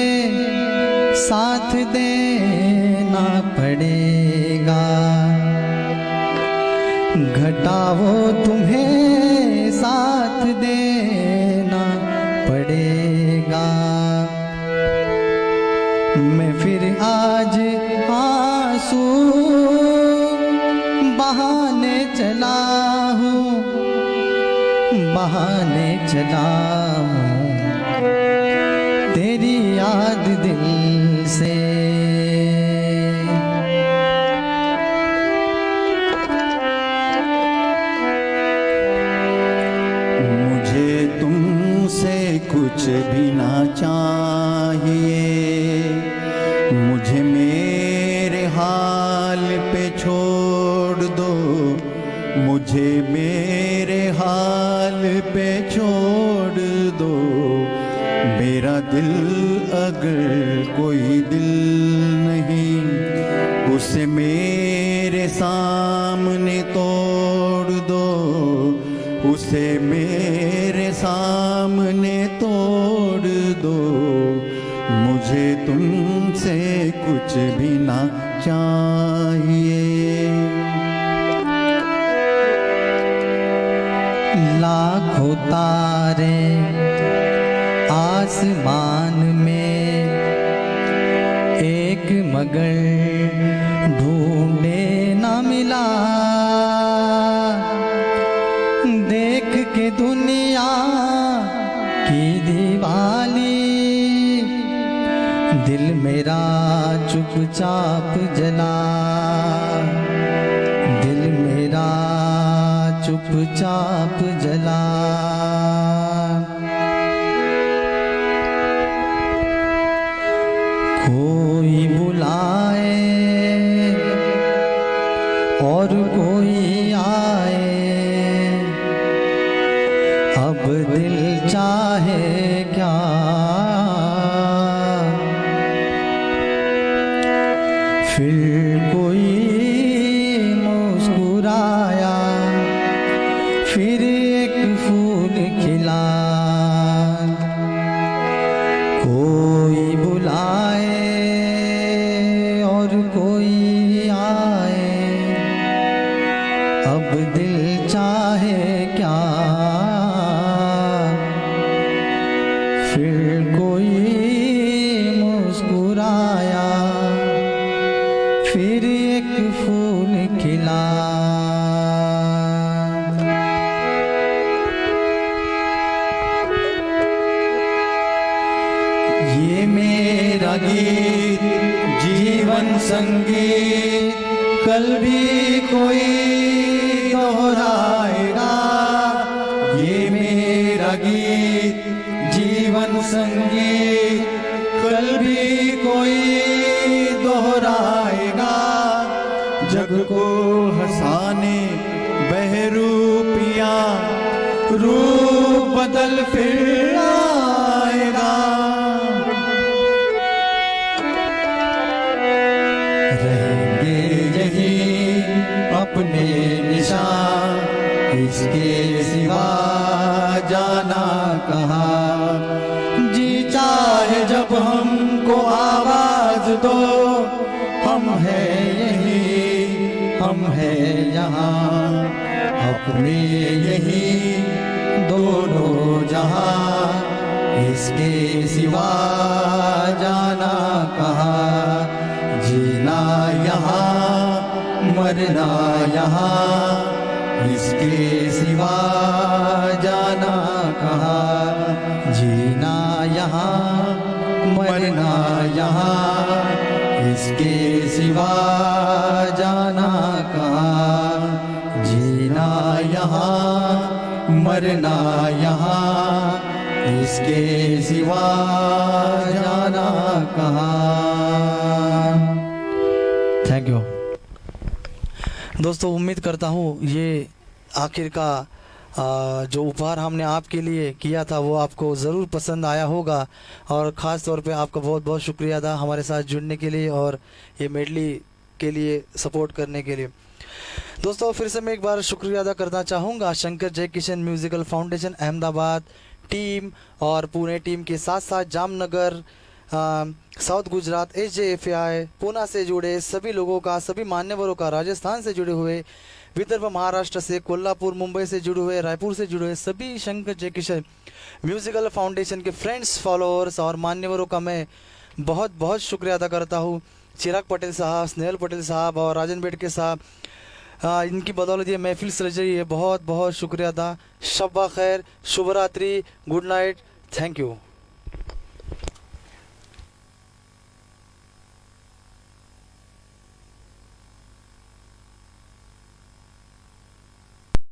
साथ देना पड़ेगा, घटाओ तुम्हें साथ देना पड़ेगा। मैं फिर आज आंसू बहाने चला हूँ, बहाने चला हूँ तेरी याद दिल से।
मुझे तुमसे कुछ भी ना चाहिए, मुझे मेरे हाल पे छोड़ दो, मुझे मेरे हाल पे छोड़ दो। मेरा दिल अगर कोई दिल नहीं, उसे मेरे सामने तोड़ दो, उसे मेरे सामने तोड़ दो। मुझे तुमसे कुछ भी ना चाहिए।
लाखों तारे आसमान में, एक मगर ढूंढे ना मिला। देख के दुनिया की दीवाली, दिल मेरा चुपचाप जला, दिल मेरा चुपचाप जला। कोई बुलाए और कोई आए, अब दिल चाहे क्या। फिर कोई मुस्कुराया, फिर एक फूल खिला। कोई बुलाए और कोई आए, अब दिल चाहे क्या। फिर कोई मुस्कुराया, फिर एक फूल खिला। ये मेरा गीत जीवन संगीत, कल भी कोई दोहराएगा। ये मेरा गीत जीवन संगीत, कल भी कोई दोहराएगा। जग को हंसाने बहरूपियाँ, रूप बदल फिर आएगा। रहेंगे यही अपने निशान, इसके सिवा जाना कहाँ। जी चाहे जब हमको आवाज दो, हम हैं यही, हम हैं यहाँ, अपने यही दोनों जहाँ। इसके सिवा जाना कहाँ। जीना यहाँ मरना यहाँ, इसके सिवा जाना कहाँ। जीना यहाँ मरना यहाँ, इसके सिवा जाना कहाँ। जीना यहाँ मरना यहाँ, इसके सिवा जाना कहाँ।
Thank you. दोस्तों उम्मीद करता हूँ ये आखिर का जो उपहार हमने आपके लिए किया था वो आपको ज़रूर पसंद आया होगा, और ख़ास तौर पे आपका बहुत बहुत शुक्रिया था हमारे साथ जुड़ने के लिए और ये मेडली के लिए सपोर्ट करने के लिए। दोस्तों फिर से मैं एक बार शुक्रिया अदा करना चाहूँगा Shankar Jaikishan musical foundation Ahmedabad team और पुणे टीम के साथ साथ जामनगर, साउथ गुजरात, SJFI, पूना से जुड़े सभी लोगों का, सभी मान्यवरों का, राजस्थान से जुड़े हुए, विदर्भ महाराष्ट्र से, कोल्हापुर मुंबई से जुड़े हुए, रायपुर से जुड़े हुए सभी शंकर जयकिशन म्यूज़िकल फाउंडेशन के फ्रेंड्स, फॉलोअर्स और मान्यवरों का मैं बहुत बहुत शुक्रिया अदा करता हूँ। चिराग पटेल साहब, स्नेहल पटेल साहब और राजन बेटके साहब, इनकी बदौलत ये महफिल सज रही है। बहुत बहुत शुक्रिया था। शब्बा खैर, शुभ रात्रि, गुड नाइट, थैंक यू।